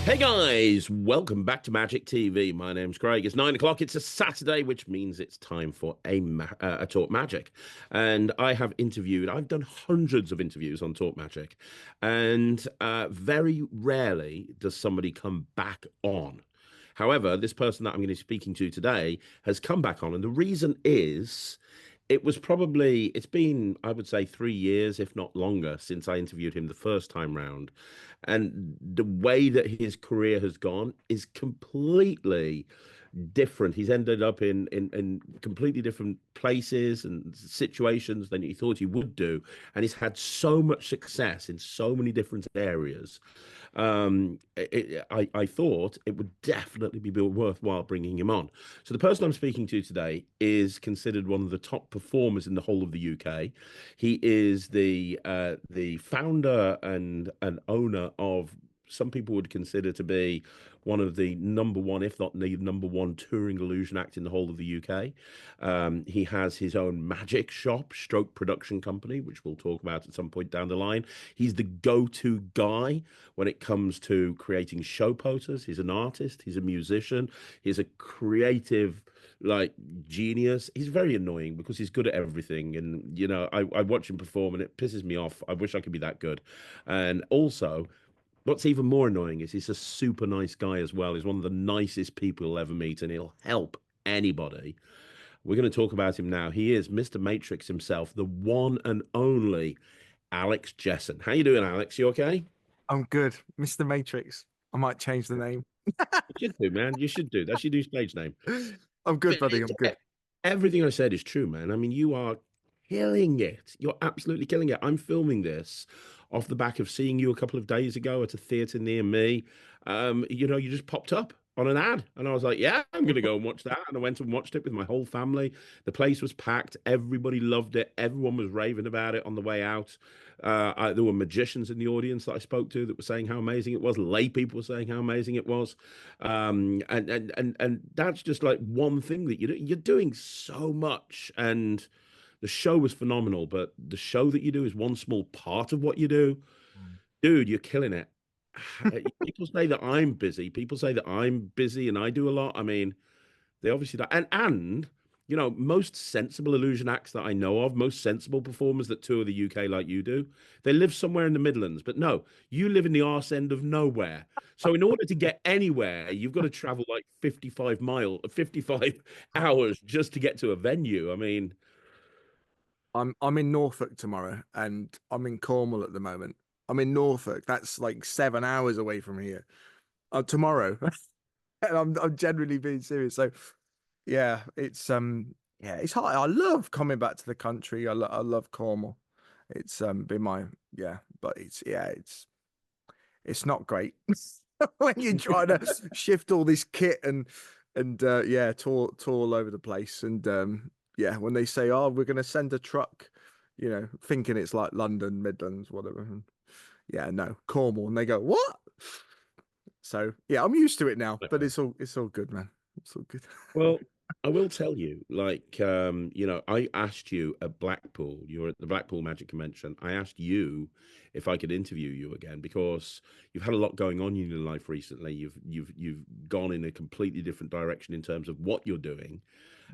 Hey guys, welcome back to Magic TV. My name's Craig. It's 9 o'clock. It's a Saturday, which means it's time for a Talk Magic. And I have interviewed, I've done hundreds of interviews on Talk Magic. And very rarely does somebody come back on. However, this person that I'm going to be speaking to today has come back on. And the reason is it's been, I would say, 3 years, if not longer, since I interviewed him the first time round. And the way that his career has gone is completely different. He's ended up in completely different places and situations than he thought he would do. And he's had so much success in so many different areas. I thought it would definitely be worthwhile bringing him on. So the person I'm speaking to today is considered one of the top performers in the whole of the UK. He is the founder and owner of some people would consider to be one of the number one, if not the number one touring illusion act in the whole of the UK. He has his own magic shop, stroke production company, which we'll talk about at some point down the line. He's the go-to guy when it comes to creating show posters. He's an artist, he's a musician, he's a creative like genius. He's very annoying because he's good at everything. And I watch him perform and it pisses me off. I wish I could be that good. And also, what's even more annoying is he's a super nice guy as well. He's one of the nicest people you'll ever meet, and he'll help anybody. We're going to talk about him now. He is Mr. Matrix himself, the one and only Alex Jesson. How you doing, Alex? You okay? I'm good. Mr. Matrix. I might change the name. You should do, man. You should do. That's your new stage name. I'm good, But buddy. I'm good. everything I said is true, man. I mean, you are killing it. You're absolutely killing it. I'm filming this off the back of seeing you a couple of days ago at a theater near me. You just popped up on an ad, and I was like, "Yeah, I'm gonna go and watch that." And I went and watched it with my whole family. The place was packed. Everybody loved it. Everyone was raving about it on the way out. There were magicians in the audience that I spoke to that were saying how amazing it was. Lay people were saying how amazing it was. And that's just like one thing that you're doing so much. And the show was phenomenal, but the show that you do is one small part of what you do. Mm. Dude, you're killing it. People say that I'm busy. People say that I'm busy and I do a lot. I mean, they obviously don't. And most sensible illusion acts that I know of, most sensible performers that tour the UK like you do, they live somewhere in the Midlands. But no, you live in the arse end of nowhere. So in order to get anywhere, you've got to travel like 55 hours just to get to a venue. I mean, I'm in Norfolk tomorrow, and I'm in Cornwall at the moment. I'm in Norfolk. That's like 7 hours away from here. Tomorrow, and I'm generally being serious. So yeah, it's hard. I love coming back to the country. I love Cornwall. It's been my yeah, but it's not great when you're trying to shift all this kit and yeah, tour all over the place. And yeah, when they say, "Oh, we're going to send a truck," thinking it's like London, Midlands, whatever. And yeah, no, Cornwall, and they go, "What?" So yeah, I'm used to it now, but it's all good, man. It's all good. well, I will tell you, like, I asked you at Blackpool, you were at the Blackpool Magic Convention. I asked you if I could interview you again because you've had a lot going on in your life recently. You've gone in a completely different direction in terms of what you're doing.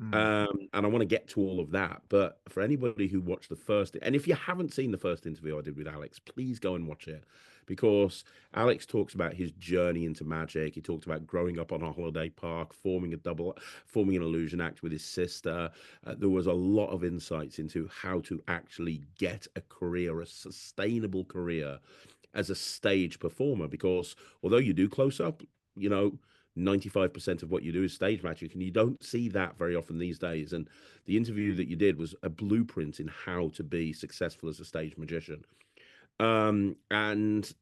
Mm. And I want to get to all of that. But for anybody who watched the first, and if you haven't seen the first interview I did with Alex, please go and watch it because Alex talks about his journey into magic. He talked about growing up on a holiday park, forming an illusion act with his sister. There was a lot of insights into how to actually get a career, a sustainable career as a stage performer. Because although you do close up, you know, 95% of what you do is stage magic, and you don't see that very often these days. And the interview that you did was a blueprint in how to be successful as a stage magician. And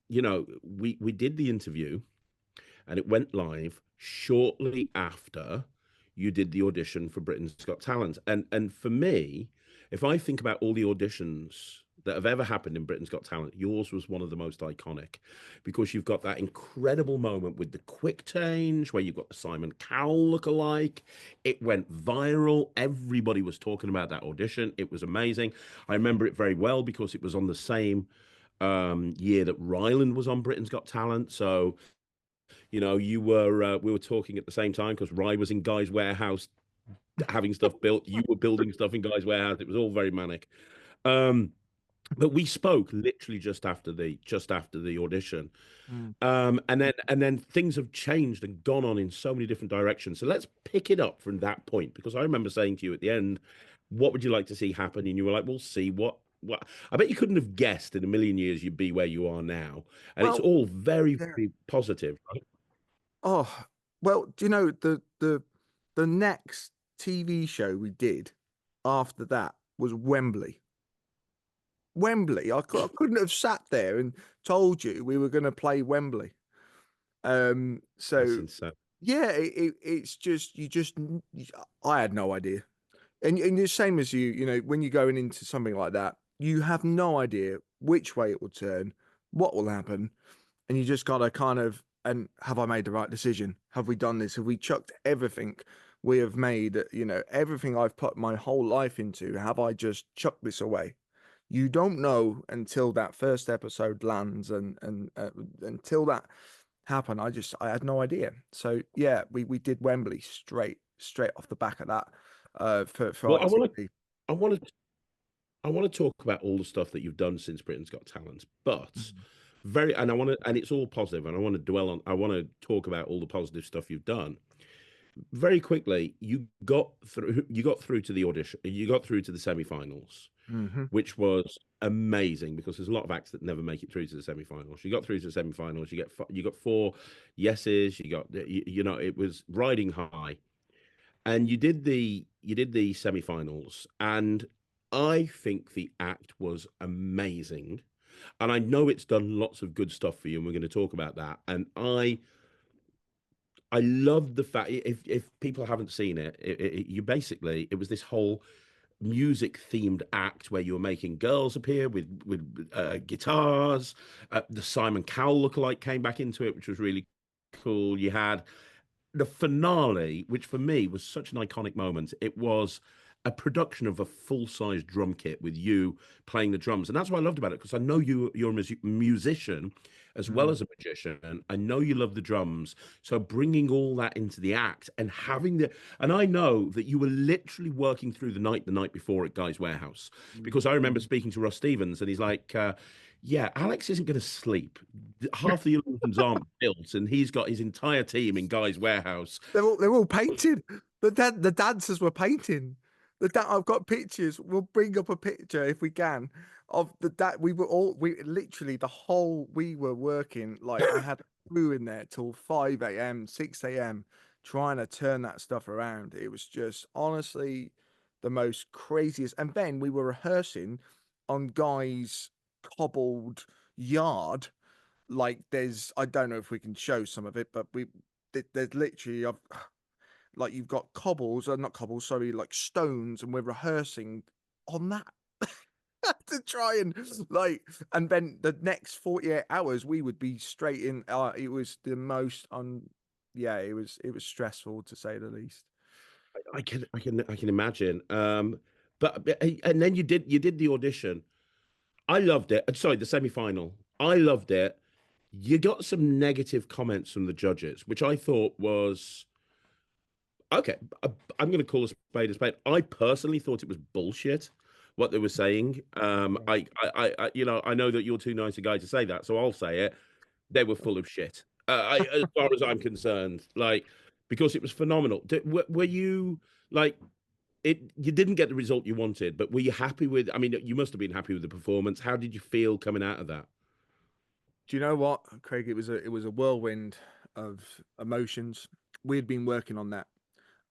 we did the interview, and it went live shortly after you did the audition for Britain's Got Talent. And for me, if I think about all the auditions that have ever happened in Britain's Got Talent, yours was one of the most iconic because you've got that incredible moment with the quick change where you've got the Simon Cowell look-alike. It went viral. Everybody was talking about that audition. It was amazing. I remember it very well because it was on the same year that Ryland was on Britain's Got Talent. So You know, you were we were talking at the same time because Rye was in Guy's warehouse having stuff built. You were building stuff in Guy's warehouse. It was all very manic. Um, but we spoke literally just after the audition. Mm. And then things have changed and gone on in so many different directions. So let's pick it up from that point because I remember saying to you at the end, "What would you like to see happen?" And you were like, "We'll see what." I bet you couldn't have guessed in a million years you'd be where you are now, and it's Well, all very, yeah. very positive, right? Oh, well, do you know the next TV show we did after that was Wembley. Wembley. I couldn't have sat there and told you we were going to play Wembley. That's So insane. yeah, it's just I had no idea. And the same as you know, when you're going into something like that, you have no idea which way it will turn, what will happen, and you just gotta kind of, and have I made the right decision? Have we done this? Have we chucked everything we have made? You know, everything I've put my whole life into. Have I just chucked this away? You don't know until that first episode lands, and until that happened, I had no idea. So yeah, we did Wembley straight off the back of that, for Well, ITV. I want to, I want to talk about all the stuff that you've done since Britain's Got Talent, but Mhm. and I want to, and it's all positive, and I want to talk about all the positive stuff you've done. Very quickly, you got through to the audition, you got through to the semi-finals, Mhm. which was amazing because there's a lot of acts that never make it through to the semi-finals. You got through to the semi-finals, you got four yeses, you know, it was riding high, and you did the semi-finals, and I think the act was amazing. And I know it's done lots of good stuff for you, and we're going to talk about that. And I love the fact, if people haven't seen it, you basically, it was this whole music themed act where you were making girls appear with guitars. The Simon Cowell lookalike came back into it, which was really cool. You had the finale, which for me was such an iconic moment. It was a production of a full-size drum kit with you playing the drums, and that's what I loved about it because I know you're a musician as well Mm. as a magician. I know you love the drums, so bringing all that into the act and having the and I know that you were literally working through the night before at Guy's Warehouse because I remember Mm. speaking to Ross Stevens and he's like. Yeah, Alex isn't going to sleep. Half the Illusions aren't built, and he's got his entire team in Guy's warehouse. They're all painted. The dancers were painting. I've got pictures. We'll bring up a picture if we can of the that we literally the whole we were working like I had a crew in there till 5 a.m., 6 a.m. trying to turn that stuff around. It was just honestly the most craziest. And then we were rehearsing on Guy's cobbled yard. Like there's I don't know if we can show some of it, but there's literally like you've got cobbles, not cobbles, sorry, like stones, and we're rehearsing on that to try and like, and then the next 48 hours we would be straight in. It was the most yeah, it was stressful to say the least. I can imagine. And then you did the audition. I loved it. Sorry, the semi final. I loved it. You got some negative comments from the judges, which I thought was okay. I'm going to call a spade a spade. I personally thought it was bullshit what they were saying. Yeah. You know, I know that you're too nice a guy to say that, so I'll say it. They were full of shit. As far as I'm concerned, like because it was phenomenal. Were you like it? You didn't get the result you wanted, but were you happy with? I mean, you must have been happy with the performance. How did you feel coming out of that? Do you know what, Craig? It was a whirlwind of emotions. We had been working on that.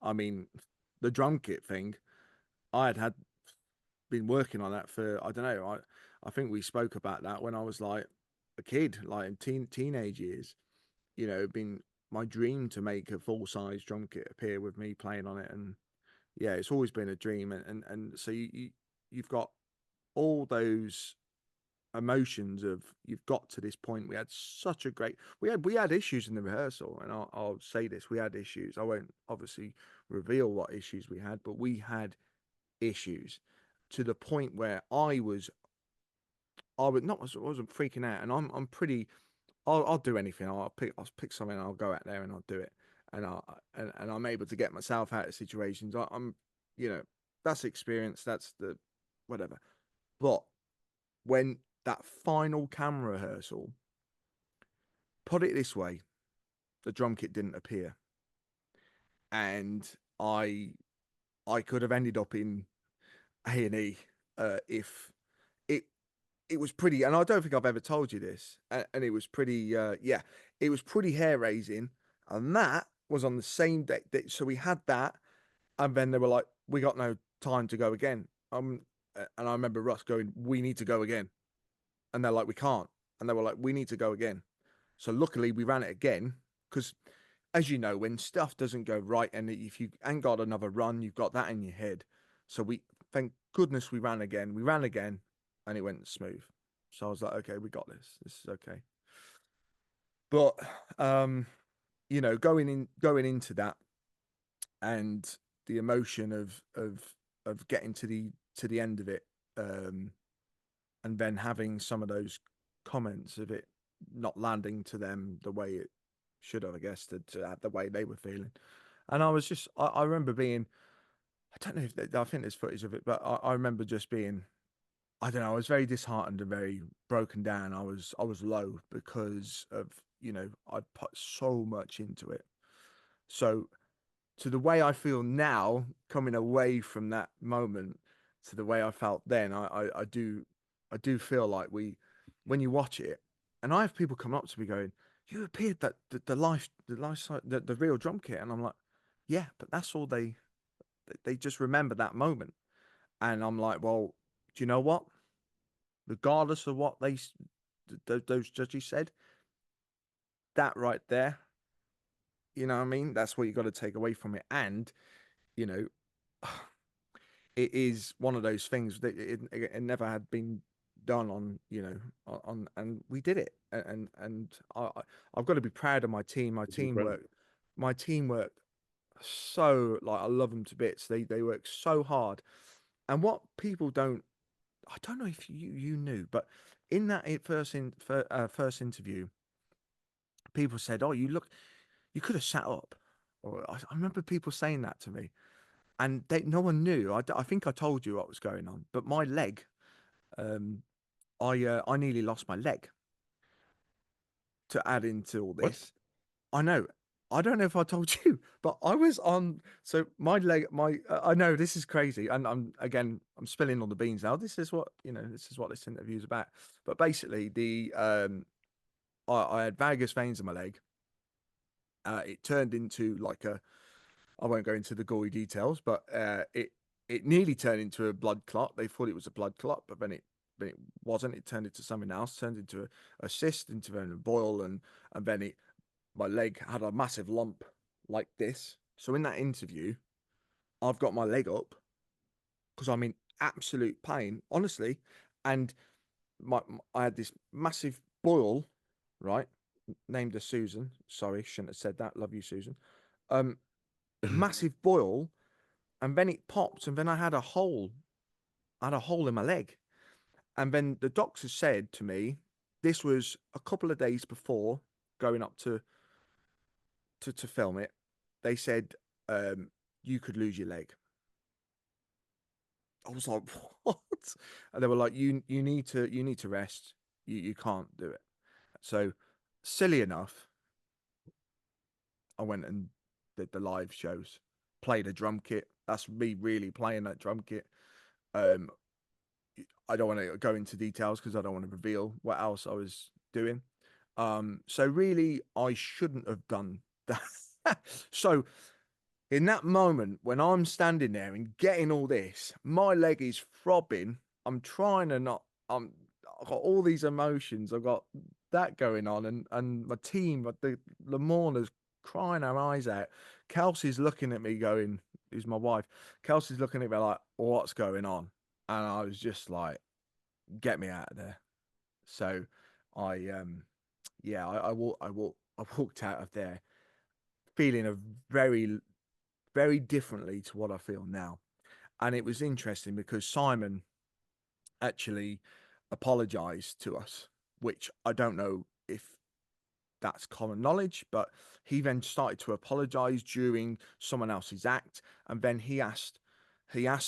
I mean, the drum kit thing. I had been working on that for I don't know. I think we spoke about that when I was like a kid, like in teenage years. You know, it'd been my dream to make a full size drum kit appear with me playing on it, and yeah, it's always been a dream. And so you've got all those emotions of you've got to this point. We had such a great we had issues in the rehearsal, and I'll say this: we had issues. I won't obviously reveal what issues we had, but we had issues to the point where I was not I wasn't freaking out, and I'm pretty. I'll do anything. I'll pick something. And I'll go out there and I'll do it. And I'm able to get myself out of situations. I'm, you know, that's experience. That's the whatever. But when that final camera rehearsal, put it this way, the drum kit didn't appear, and I I could have ended up in A&E if it it was pretty. And I don't think I've ever told you this, and it was pretty. Yeah, it was pretty hair raising, and that was on the same day. So we had that, and then they were like, "We got no time to go again." And I remember Russ going, "We need to go again," and they're like, "We can't," and they were like, "We need to go again." So luckily we ran it again because, as you know, when stuff doesn't go right and if you ain't got another run, you've got that in your head. So thank goodness we ran again. We ran again and it went smooth. So I was like, okay, we got this. This is okay. But, going into that and the emotion of getting to the end of it, and then having some of those comments of it not landing to them the way it should have, I guess, to the way they were feeling. And I was just, I remember being, I don't know if I think there's footage of it, but I remember just being, I don't know, I was very disheartened and very broken down. I was low because of, I'd put so much into it. So to the way I feel now, coming away from that moment to the way I felt then, I do feel like when you watch it, and I have people come up to me going, "You appeared that the real drum kit," and I'm like, "Yeah, but that's all they just remember that moment," and I'm like, "Well, do you know what? Regardless of what those judges said, that right there, you know what I mean? That's what you got to take away from it, and you know." It is one of those things that it never had been done on, and we did it. I've got to be proud of my team. It's incredible. My team work so, like, I love them to bits. They work so hard. And what people don't, I don't know if you knew, but in that first interview, people said, "Oh, you could have sat up." Or I remember people saying that to me, and no one knew. I think I told you what was going on, but my leg, um, I nearly lost my leg to add into all What? this. I know. I don't know if I told you, but I was on. So my leg, I know this is crazy, and I'm spilling all the beans now. This is what This is what this interview is about. But basically, I had varicose veins in my leg. It turned into like a. I won't go into the gory details, but it nearly turned into a blood clot. They thought it was a blood clot, but then it wasn't. It turned into something else. Turned into a cyst, into a boil, and then my leg had a massive lump like this. So in that interview, I've got my leg up because I'm in absolute pain, honestly, and I had this massive boil, right? Named her Susan. Sorry, shouldn't have said that. Love you, Susan. Um, Massive boil, and then it popped, and then I had a hole. I had a hole in my leg, and then the doctor said to me, this was a couple of days before going up to film it. They said, you could lose your leg. I was like, what? And they were like, you need to rest. You can't do it. So silly enough, I went and did the live shows, played a drum kit. That's me really playing that drum kit. Um, I don't want to go into details because I don't want to reveal what else I was doing. So really, I shouldn't have done that. So in that moment when I'm standing there and getting all this, my leg is throbbing. I'm trying to not. I've got all these emotions. I've got that going on, and my team, the Lamorna's crying her eyes out. Kelsey's looking at me, going, "Who's my wife?" Kelsey's looking at me like, "What's going on?" And I was just like, "Get me out of there." So I yeah, I walked out of there feeling a very differently to what I feel now. And it was interesting because Simon actually apologized to us, which I don't know if that's common knowledge. But he then started to apologize during someone else's act, and then he asked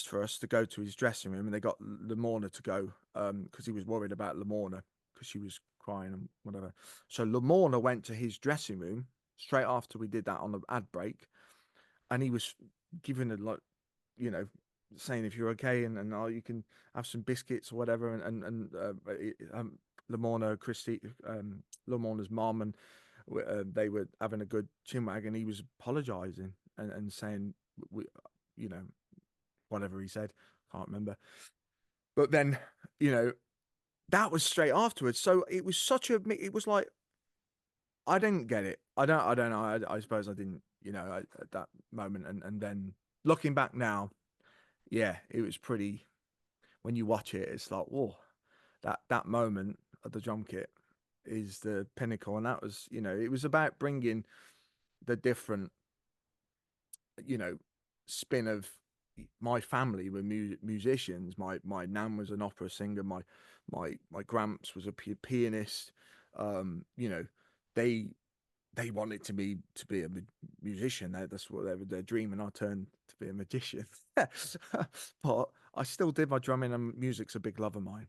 for us to go to his dressing room, and they got Lamorna to go because he was worried about Lamorna because she was crying and whatever. So Lamorna went to his dressing room straight after we did that on the ad break, and he was giving a like, you know, saying if you're okay and oh, you can have some biscuits or whatever, and Lamorna, Lamorna's mom, and they were having a good chinwag, and he was apologizing and saying we, you know, whatever he said, can't remember. But then, you know, that was straight afterwards. So it was it was like, I didn't get it. I don't know. I suppose I didn't, you know, at that moment. And then looking back now, yeah, it was pretty, when you watch it, it's like, whoa, that moment of the drum kit is the pinnacle. And that was, you know, it was about bringing the different, you know, spin of my family were musicians. My nan was an opera singer. My gramps was a pianist. You know, they wanted to be a musician. That's what they were their dream, and I turned to be a magician. But I still did my drumming, and music's a big love of mine,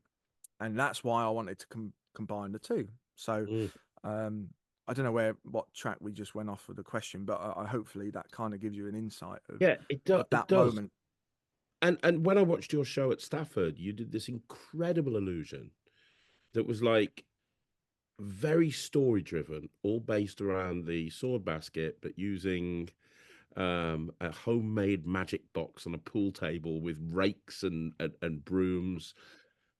and that's why I wanted to combine the two. So, I don't know what track we just went off with the question, but I hopefully that kind of gives you an insight of Yeah, it does. It that does. moment. And when I watched your show at Stafford, you did this incredible illusion that was like very story driven, all based around the sword basket, but using a homemade magic box on a pool table with rakes and brooms,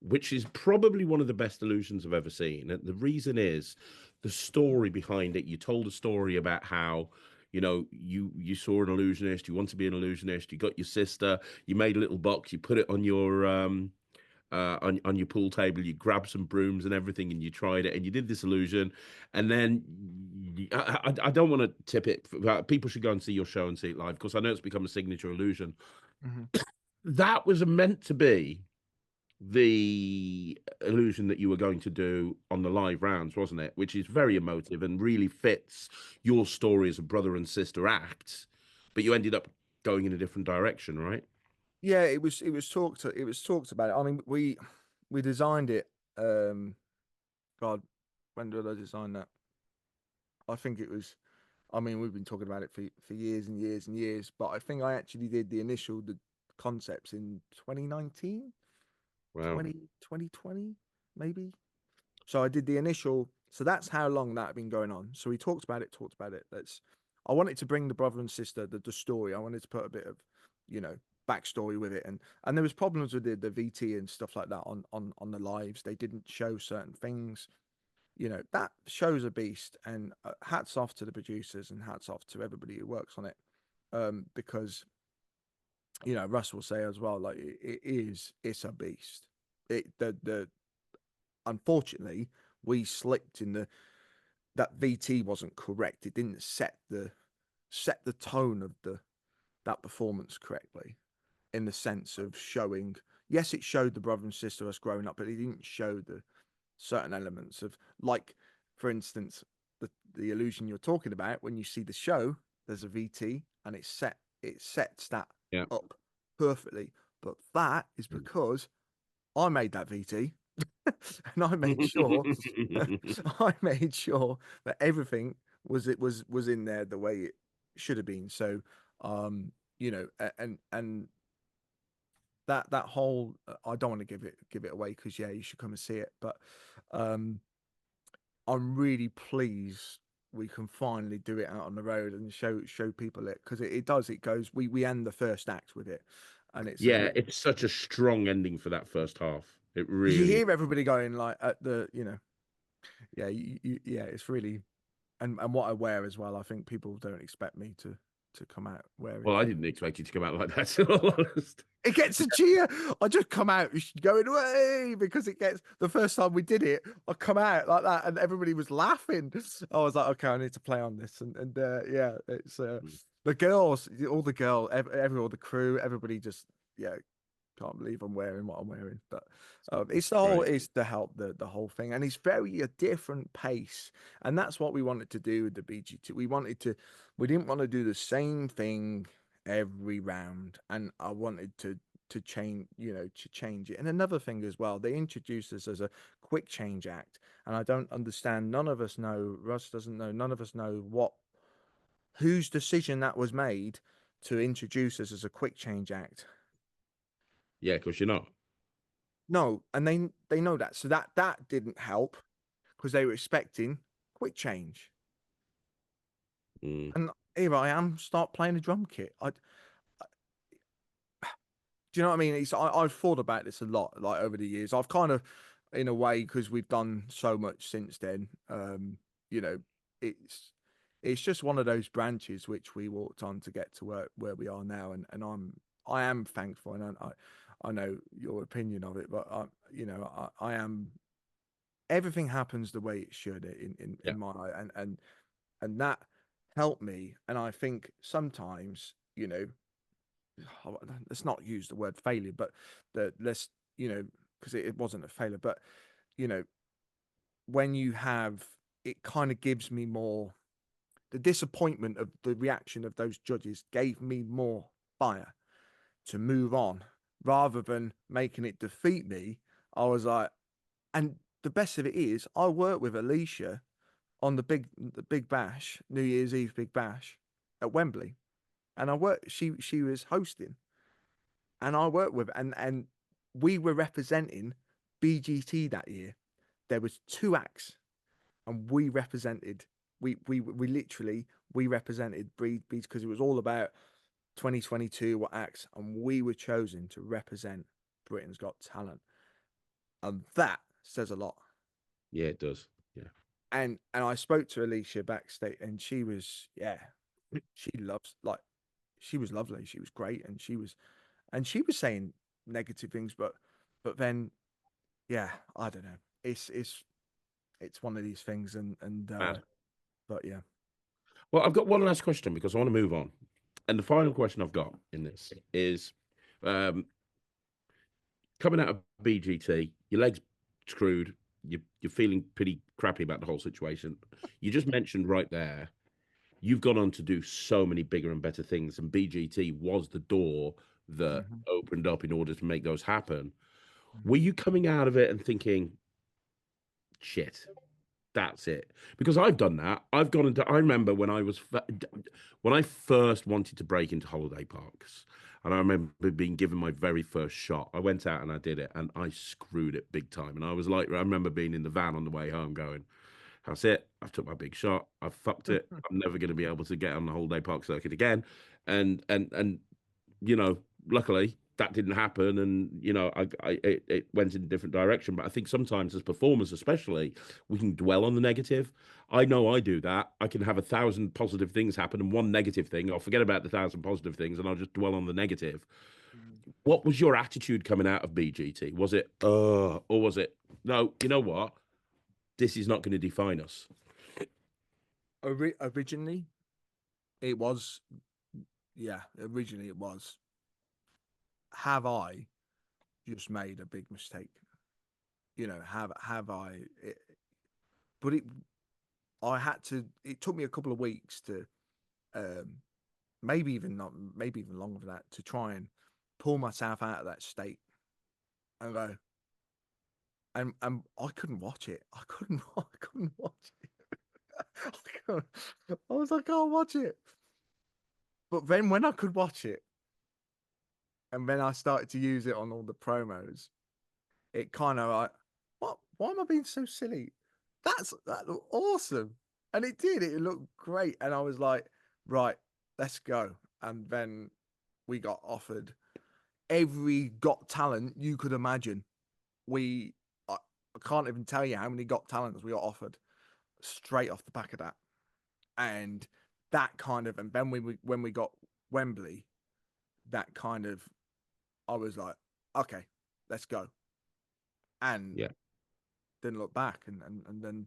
which is probably one of the best illusions I've ever seen. And the reason is the story behind it. You told a story about how, you know, you saw an illusionist, you want to be an illusionist, you got your sister, you made a little box, you put it on your on your pool table, you grabbed some brooms and everything, and you tried it, and you did this illusion, and then I don't want to tip it. People should go and see your show and see it live because I know it's become a signature illusion. Mm-hmm. That was meant to be the illusion that you were going to do on the live rounds, wasn't it? Which is very emotive and really fits your story as a brother and sister act. But you ended up going in a different direction, right? Yeah, it was talked about it. I mean, we designed it. God, when did I design that? I think it was. I mean, we've been talking about it for years and years and years, but I think I actually did the concepts in 2019, Wow. 2020, maybe. So I did the initial. So that's how long that had been going on. So we talked about it. I wanted to bring the brother and sister, the story. I wanted to put a bit of, you know, backstory with it, and there was problems with the VT and stuff like that on the lives. They didn't show certain things. You know, that show's a beast, and hats off to the producers and hats off to everybody who works on it, because, you know, Russ will say as well, like it's a beast. The unfortunately we slipped in that VT wasn't correct. It didn't set the tone of that performance correctly, in the sense of showing, yes, it showed the brother and sister us growing up, but it didn't show the certain elements of, like, for instance, the illusion you're talking about. When you see the show, there's a VT and it sets that Yeah. up perfectly. But that is because I made that VT and I made sure I made sure that everything was in there the way it should have been. So, you know, and that whole, I don't want to give it away because, yeah, you should come and see it. But I'm really pleased we can finally do it out on the road and show people it, because it goes. We end the first act with it, and Yeah, it's such a strong ending for that first half. It because you really. hear everybody going like at the, you know, yeah, yeah, it's really, and what I wear as well. I think people don't expect me to come out wearing. Well, I didn't expect you to come out like that, to be honest. It gets a cheer. I just come out going away because it gets, the first time we did it, I come out like that and everybody was laughing. I was like, okay, I need to play on this. And yeah, it's the girls, all the crew, everybody just, yeah, Can't believe I'm wearing what I'm wearing, but It's whole, great. it's the help, the whole thing, and it's very a different pace, and that's what we wanted to do with the BGT. We didn't want to do the same thing every round, and I wanted to change, to change it. And another thing as well, they introduced us as a quick change act, and I don't understand. None of us know. Russ doesn't know. None of us know whose decision that was made to introduce us as a quick change act. Yeah, because you're not. No, and they know that. So that didn't help because they were expecting quick change. Mm. And here I am, start playing a drum kit. Do you know what I mean? I've thought about this a lot, like over the years. I've kind of, in a way, because we've done so much since then. You know, it's it's just one of those branches which we walked on to get to where we are now, and I am thankful, and I know your opinion of it, but I am. Everything happens the way it should Yeah. in my eye, and that helped me. And I think sometimes, let's not use the word failure, but let's, because it wasn't a failure, but you know, when you have, it kind of gives me more, the disappointment of the reaction of those judges gave me more fire to move on rather than making it defeat me. I was like, and the best of it is, I worked with Alicia on the big bash, New Year's Eve big bash at Wembley, and I worked. She was hosting, and I worked with, and we were representing BGT that year. There was two acts, and we represented. We literally we represented Breed Beats because it was all about 2022 what acts, and we were chosen to represent Britain's Got Talent, and that says a lot. Yeah, it does. Yeah. And I spoke to Alicia backstage, and she was, yeah, she loves, like, she was lovely, she was great, and she was saying negative things, but then, yeah, I don't know, it's one of these things, and Mad. but yeah. Well, I've got one last question because I want to move on. And the final question I've got in this is um, coming out of BGT, your legs screwed, you're feeling pretty crappy about the whole situation. You just mentioned right there, you've gone on to do so many bigger and better things, and BGT was the door that Mhm. opened up in order to make those happen. Were Mhm. you coming out of it and thinking, shit, that's it? Because I've done that. I've gone into. I remember when I first wanted to break into holiday parks, and I remember being given my very first shot. I went out and I did it, and I screwed it big time. And I was like, I remember being in the van on the way home, going, "That's it. I've took my big shot. I've fucked it. I'm never going to be able to get on the holiday park circuit again." And luckily that didn't happen, and it went in a different direction. But I think sometimes as performers, especially, we can dwell on the negative. I know I do that. I can have 1,000 positive things happen and one negative thing. I'll forget about the 1,000 positive things and I'll just dwell on the negative. Mhm. What was your attitude coming out of BGT? Was it, or was it, no, you know what? This is not going to define us. Originally it was, yeah, originally it was, have I just made a big mistake? Have I but I had to, it took me a couple of weeks to, um maybe even not, maybe even longer than that, to try and pull myself out of that state and go, and I couldn't watch it. I couldn't watch it. I, couldn't- I was like, I can't watch it. But then when I could watch it, and then I started to use it on all the promos, it kind of like, what? Why am I being so silly? That looked awesome, and it did. It looked great, and I was like, right, let's go. And then we got offered every Got Talent you could imagine. I can't even tell you how many Got Talents we got offered straight off the back of that, and that kind of, and then when we got Wembley, that kind of, I was like, okay, let's go, and Yeah. didn't look back, and then,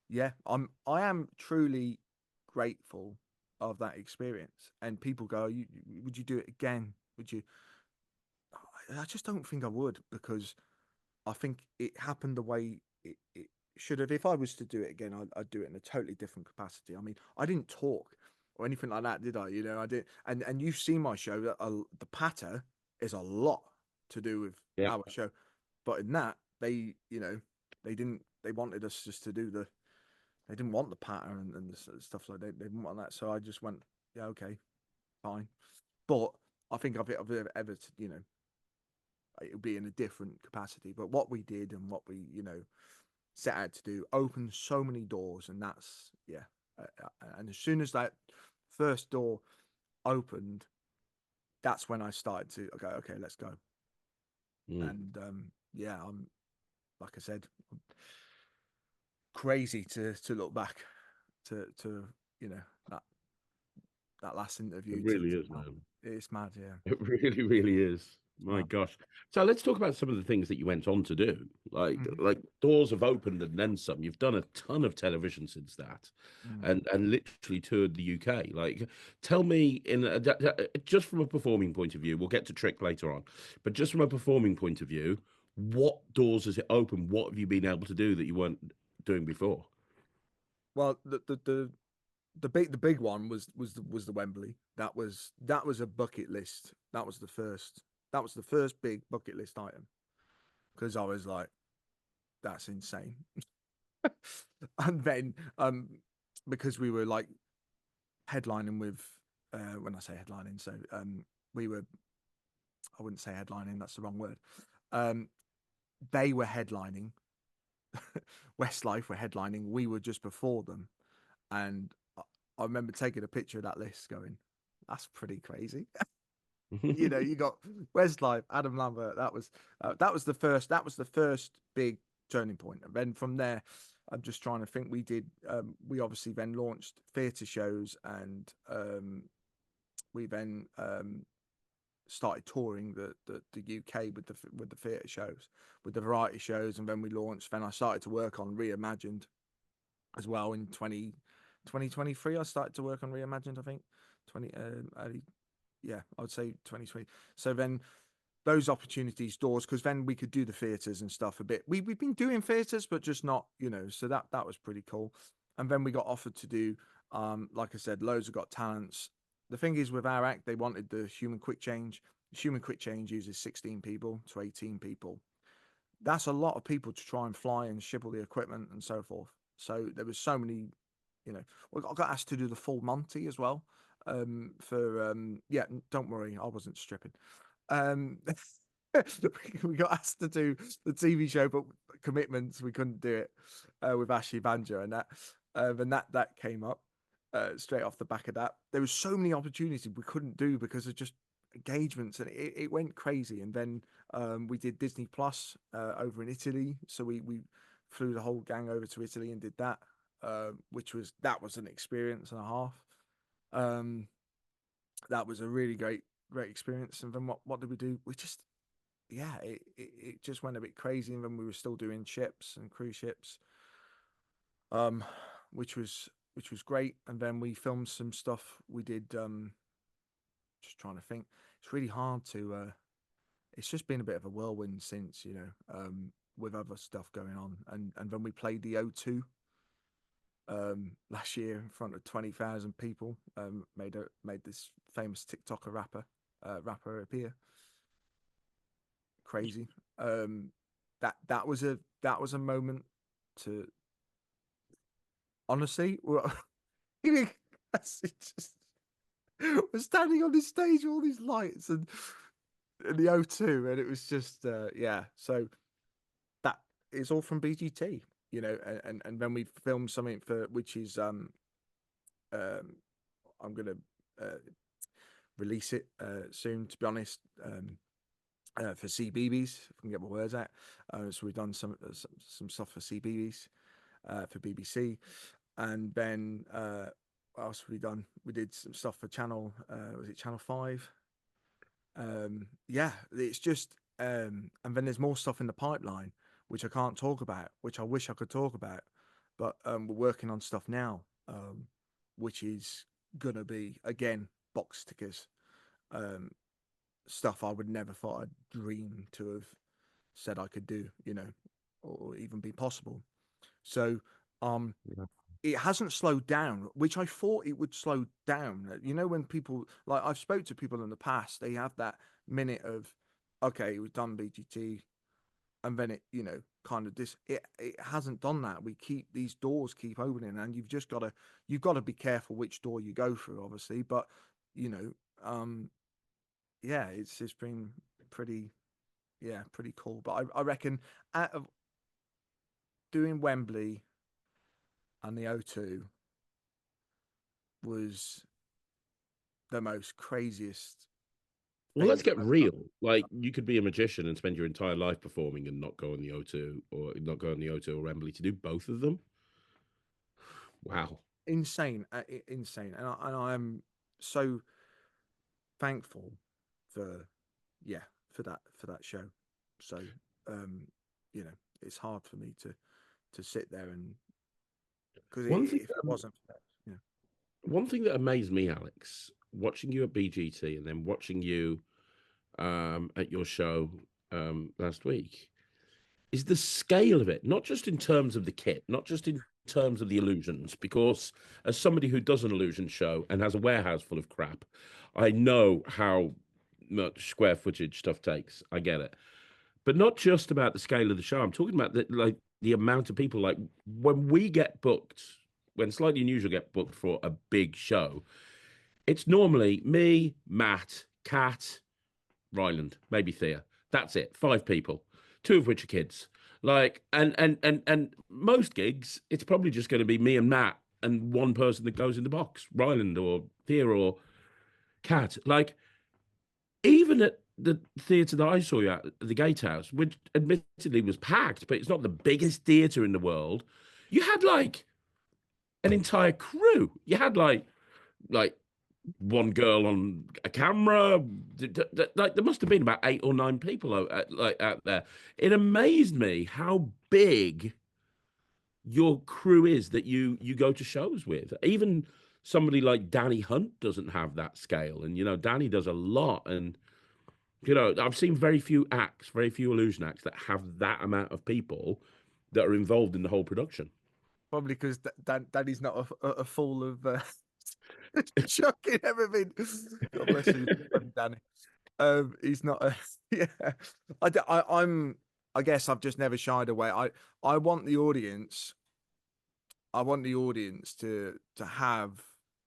yeah, I am truly grateful of that experience. And people go, would you do it again? Would you? I just don't think I would, because I think it happened the way it should have. If I was to do it again, I'd do it in a totally different capacity. I mean, I didn't talk or anything like that, did I? You know, I did. And you've seen my show. That the patter is a lot to do with Yeah. our show, but in that you know, they didn't. They wanted us just to do the. They didn't want the patter and the stuff like that. They didn't want that. So I just went, yeah, okay, fine. But I think I've ever, you know, it would be in a different capacity. But what we did and what we, you know, set out to do opened so many doors, and that's yeah. And as soon as that first door opened, that's when I started to go, okay, let's go. Mm. And yeah, I'm like I said, crazy to look back to you know that last It interview really to is, now. man. It's mad, yeah. It really, really is. It's My mad. gosh. So let's talk about some of the things that you went on to do. Mhm. Like doors have opened and then some. You've done a ton of television since that, Mm. and literally toured the UK. Like, tell me just from a performing point of view. We'll get to Trick later on, but just from a performing point of view, what doors has it opened? What have you been able to do that you weren't doing before? Well, the big one was the Wembley. That was a bucket list. That was the first big bucket list item, because I was like, that's insane. And then because we were like headlining with when I say headlining, so we were, I wouldn't say headlining, that's the wrong word. Um they were headlining, Westlife were headlining, we were just before them. And I remember taking a picture of that list going, that's pretty crazy. You know, you got Westlife, Adam Lambert. That was the first big turning point. And then from there, I'm just trying to think. We obviously then launched theatre shows, and we then started touring the UK with the theatre shows, with the variety shows, and then we launched. Then I started to work on Reimagined as well in 2023. I started to work on Reimagined. I think 20 early, yeah, I would say 2020. So then those opportunities, doors, because then we could do the theatres and stuff a bit. We've been doing theatres, but just not, you know, so that was pretty cool. And then we got offered to do, like I said, loads of Got Talents. The thing is, with our act, they wanted the Human Quick Change. Human Quick Change uses 16 people to 18 people. That's a lot of people to try and fly and ship all the equipment and so forth. So there was so many, you know, I got asked to do the full Monty as well. For yeah, don't worry, I wasn't stripping. Um, we got asked to do the TV show, but commitments, we couldn't do it with Ashley Banjo and that came up straight off the back of that. There was so many opportunities we couldn't do because of just engagements, and it went crazy. And then we did Disney Plus over in Italy, so we flew the whole gang over to Italy and did that, that was an experience and a half. Um, that was a really great experience. And then what did we do? We just yeah, it just went a bit crazy. And then we were still doing ships and cruise ships, um, which was great. And then we filmed some stuff. We did just trying to think. It's really hard to. It's just been a bit of a whirlwind since, you know, with other stuff going on. And then we played the O2 last year in front of 20,000 people. Made this famous TikToker rapper appear. Crazy. Um, that was a moment to honestly. Well, it's just, we're standing on this stage with all these lights and the O2, and it was just yeah. So that is all from BGT, you know, and then we filmed something for which is um I'm gonna uh, release it soon. To be honest, for CBeebies, if I can get my words out. So we've done some stuff for CBeebies, for BBC, and then what else have we done? We did some stuff for Channel. Was it Channel 5? Yeah, it's just and then there's more stuff in the pipeline which I can't talk about, which I wish I could talk about, but we're working on stuff now, which is gonna be again box stickers. Um, stuff I would never thought I'd dream to have said I could do, or even be possible. So, Yeah. it hasn't slowed down, which I thought it would slow down. When people, like, I've spoke to people in the past, they have that minute of, okay, we've done BGT, and then it, kind of it hasn't done that. We keep these doors keep opening, and you've got to be careful which door you go through, obviously. But you know, yeah, it's been pretty, yeah, pretty cool. But I reckon out of doing Wembley and the O2 was the most craziest Well, let's thing get I've real. Like, you could be a magician and spend your entire life performing and not go on the O2, or not go on the O2 or Wembley. To do both of them, wow. insane, insane, and I am so thankful for, yeah, for that show. So, um, it's hard for me to sit there and because One thing if it wasn't for that, yeah. One thing that amazed me, Alex, watching you at BGT and then watching you at your show last week, is the scale of it, not just in terms of the kit, not just in terms of the illusions, because as somebody who does an illusion show and has a warehouse full of crap, I know how much square footage stuff takes. I get it. But not just about the scale of the show. I'm talking about the amount of people. Like, when we get booked, when Slightly Unusual get booked for a big show, it's normally me, Matt, Kat, Ryland, maybe Thea. That's it. 5 people, two of which are kids. Like, and most gigs, it's probably just going to be me and Matt and one person that goes in the box, Ryland or Thea or Kat. Like, even at the theatre that I saw you at the Gatehouse, which admittedly was packed, but it's not the biggest theatre in the world. You had like an entire crew. You had like one girl on a camera. Like, there must have been about 8 or 9 people out there. It amazed me how big your crew is that you go to shows with. Even somebody like Danny Hunt doesn't have that scale, and Danny does a lot. And I've seen very few acts, very few illusion acts that have that amount of people that are involved in the whole production. Probably because Daddy's not a fool of chucking everything. God bless you, buddy Danny. He's not a yeah. I'm. I guess I've just never shied away. I want the audience. I want the audience to have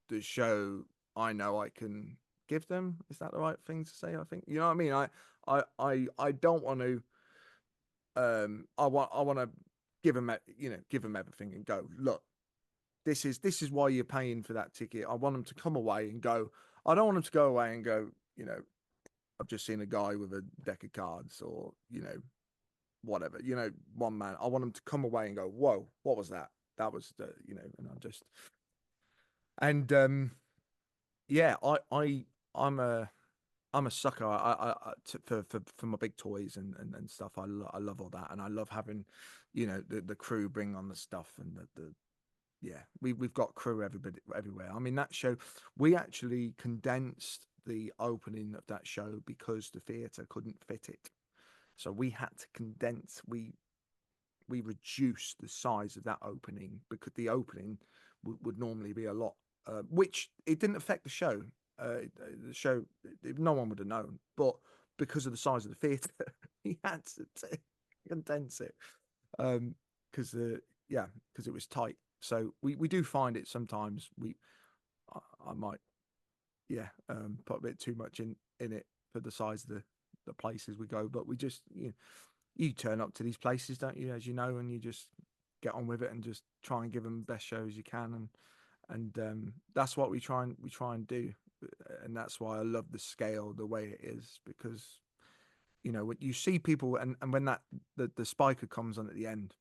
the show I know I can give them. Is that the right thing to say? I think you know what I mean. I don't want to. I want to give them give them everything and go look. This is why you're paying for that ticket. I want them to come away and go. I don't want them to go away and go. I've just seen a guy with a deck of cards, or whatever. One man. I want them to come away and go, whoa, what was that? That was and I just and yeah, I'm a sucker. For my big toys and stuff. I love all that, and I love having, the crew bring on the stuff and the yeah. We've got crew everybody everywhere. I mean, that show, we actually condensed the opening of that show because the theatre couldn't fit it, so we had to condense. We reduced the size of that opening because the opening would normally be a lot, which it didn't affect the show. The show, no one would have known, but because of the size of the theatre, he had to condense it. Because because it was tight. So we do find it sometimes. I might put a bit too much in it for the size of the places we go, but we just you turn up to these places, don't you, as you know, and you just get on with it and just try and give them the best shows you can, and that's what we try and do, and that's why I love the scale the way it is, because when you see people, and when the spiker comes on at the end,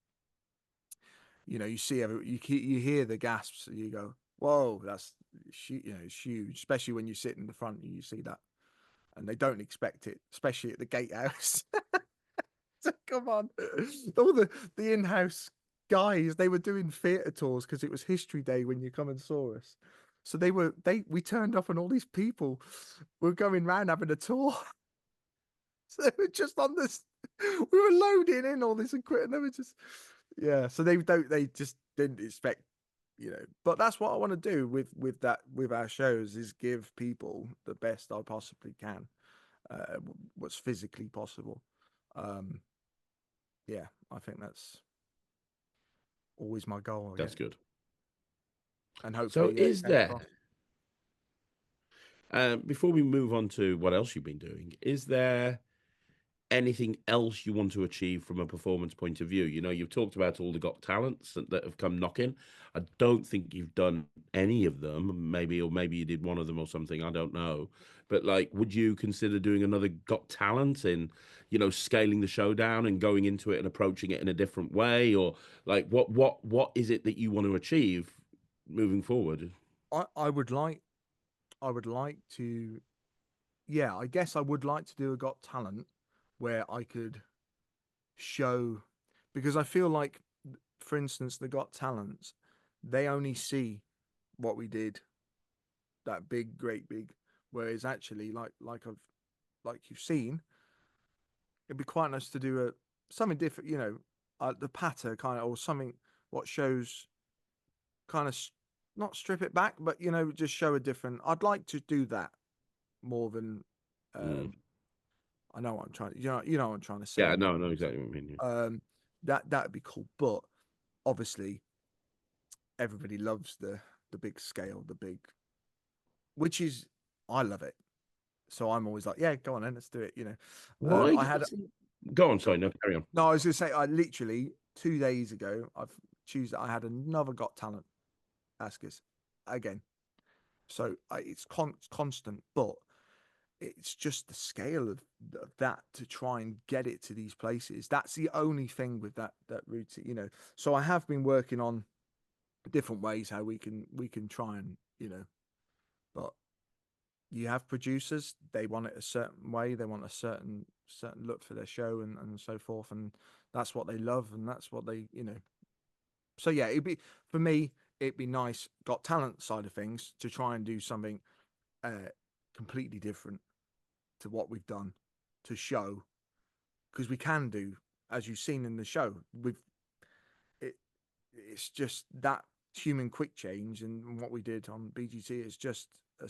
you see you hear the gasps, and you go, whoa, that's it's huge, especially when you sit in the front and you see that, and they don't expect it, especially at the gatehouse. So come on, all the in-house guys, they were doing theatre tours because it was History Day when you come and saw us. So we turned up and all these people were going round having a tour. So they were just on this. We were loading in all this equipment. They were just, yeah. So they just didn't expect, But that's what I want to do with that with our shows is give people the best I possibly can, what's physically possible. Yeah, I think that's always my goal, I That's guess, good. and So hopefully, yeah, it is came there, across. before we move on to what else you've been doing, is there anything else you want to achieve from a performance point of view? You know, you've talked about all the Got Talents that have come knocking. I don't think you've done any of them, maybe, or maybe you did one of them or something. I don't know. But like, would you consider doing another Got Talent in, scaling the show down and going into it and approaching it in a different way? Or like, what is it that you want to achieve moving forward? I would like, to, yeah, I guess I would like to do a Got Talent where I could show, because I feel like, for instance, the Got Talents, they only see what we did, that big, great big, whereas actually, like you've seen, it'd be quite nice to do something different, the patter kind of, or something what shows kind of not strip it back, but just show a different. I'd like to do that more than, Mm. I know what I'm trying, what I'm trying to Yeah, say. no, I know exactly what I mean. That'd be cool, but obviously everybody loves the big scale, the big, which is, I love it. So I'm always like, yeah, go on then, let's do it. Why? I had Go on, sorry, no, carry on. no, I was gonna say, I literally 2 days ago, Tuesday, I had another Got Talent askers again. So it's constant, but it's just the scale of that to try and get it to these places. That's the only thing with that routine. So I have been working on different ways how we can try and, but you have producers, they want it a certain way, they want a certain look for their show and so forth, and that's what they love, and that's what they. So yeah, it'd be, for me, it'd be nice, Got Talent side of things, to try and do something uh completely different to what we've done, to show, because we can do, as you've seen in the show, it it's just that human quick change, and what we did on BGT is just a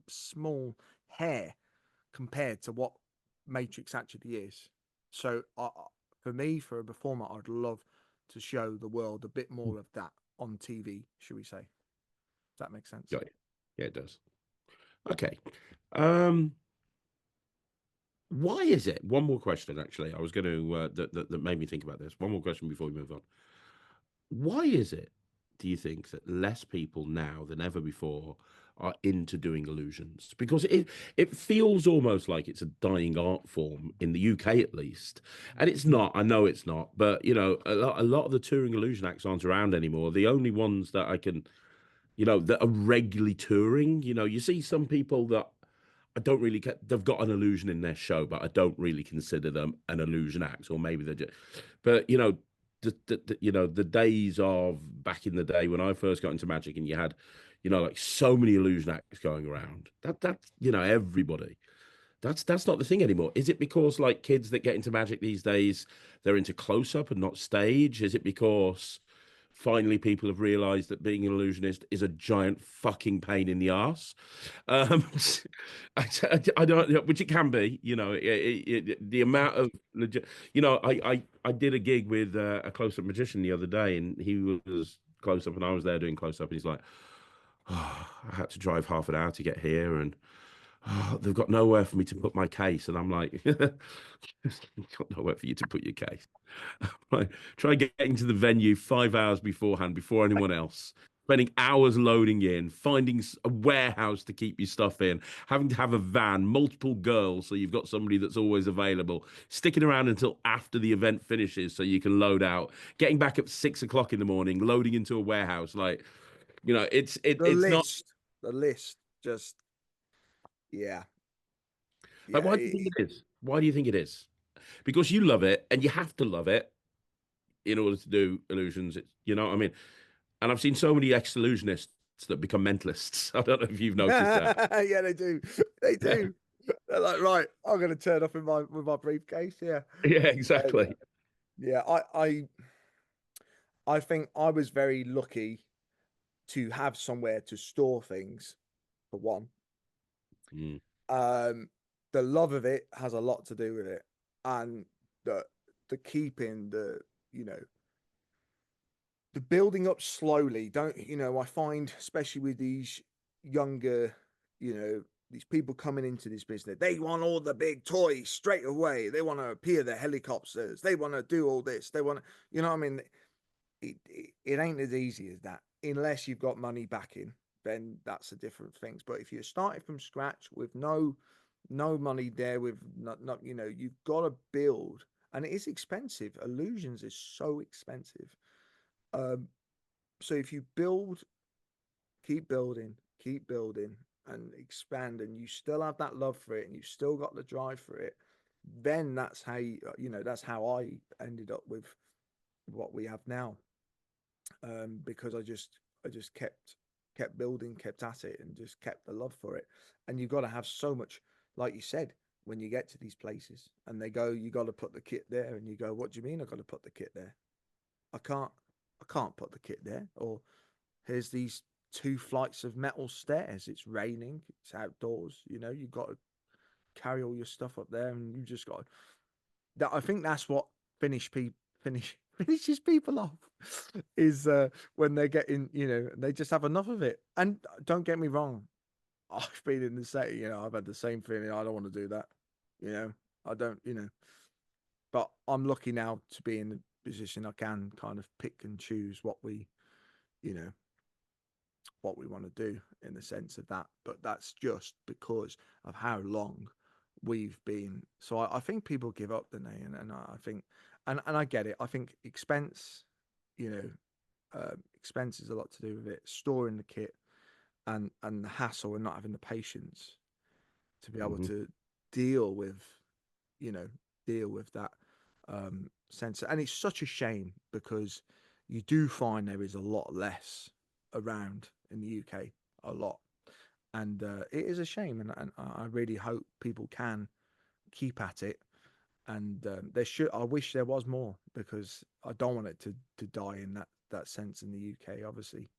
small hair compared to what Matrix actually is. So for me, for a performer, I'd love to show the world a bit more of that on TV, should we say? Does that make sense? Got it. Yeah, it does. Okay. Um, why is it? One more question, actually. I was going to that made me think about this. One more question before we move on. Why is it, do you think, that less people now than ever before are into doing illusions? Because it feels almost like it's a dying art form in the UK at least, and it's not. I know it's not, but a lot of the touring illusion acts aren't around anymore. The only ones that I can that are regularly touring. You see some people that I don't really get, they've got an illusion in their show, but I don't really consider them an illusion act, or maybe they're just, but the days of back in the day when I first got into magic and you had, like so many illusion acts going around, everybody. That's not the thing anymore. Is it because like kids that get into magic these days, they're into close up and not stage? Is it because finally people have realized that being an illusionist is a giant fucking pain in the ass? Um, I don't, which it can be. The amount of legit. I did a gig with a close up magician the other day, and he was close up, and I was there doing close up, and he's like, oh, I had to drive half an hour to get here, and oh, they've got nowhere for me to put my case. And I'm like, got nowhere for you to put your case. Like, try getting to the venue 5 hours beforehand, before anyone else, spending hours loading in, finding a warehouse to keep your stuff in, having to have a van, multiple girls, so you've got somebody that's always available, sticking around until after the event finishes so you can load out, getting back at 6 o'clock in the morning, loading into a warehouse. Like, The it's not list, just, yeah, like, yeah. why do you think it is? Why do you think it is? Because you love it and you have to love it in order to do illusions. You know what I mean? And I've seen so many ex-illusionists that become mentalists. I don't know if you've noticed that. Yeah, they do. They do. They're like, right, I'm going to turn up in my with my briefcase. Yeah, Yeah, yeah, yeah. exactly. Yeah, I think I was very lucky to have somewhere to store things for one. Mm. Um, the love of it has a lot to do with it, and the the keeping the you know the building up slowly. Don't I find especially with these younger, these people coming into this business, they want all the big toys straight away. They want to appear the helicopters. They want to do all this. They want to, what I mean. It ain't as easy as that unless you've got money backing. Then that's a different thing. But if you're starting from scratch with no money there, with not you've got to build, and it is expensive. Illusions is so expensive. Um, so if you build, keep building, and expand, and you still have that love for it, and you've still got the drive for it, then that's how that's how I ended up with what we have now. Because I just kept building, kept at it, and just kept the love for it. And you've got to have so much, like you said, when you get to these places, and they go, you got to put the kit there, and you go, what do you mean I got to put the kit there? I can't, I can't put the kit there. Or here's these 2 flights of metal stairs. It's raining. It's outdoors. You've got to carry all your stuff up there, and you just got that. I think that's what finish people finishes people off is when they're getting, they just have enough of it. And don't get me wrong, I've been in the same, I've had the same feeling. I don't want to do that. You know, I don't, but I'm lucky now to be in the position I can kind of pick and choose you know, what we want to do in the sense of that. But that's just because of how long we've been. So I think people give up, don't they? And I think, and I get it. I think you know, expense is a lot to do with it. Storing the kit and the hassle and not having the patience to be able Hmm. to deal with, you know, deal with that sense. And it's such a shame because you do find there is a lot less around in the UK, a lot. And it is a shame. And I really hope people can keep at it. And I wish there was more because I don't want it to die in that sense in the UK, obviously.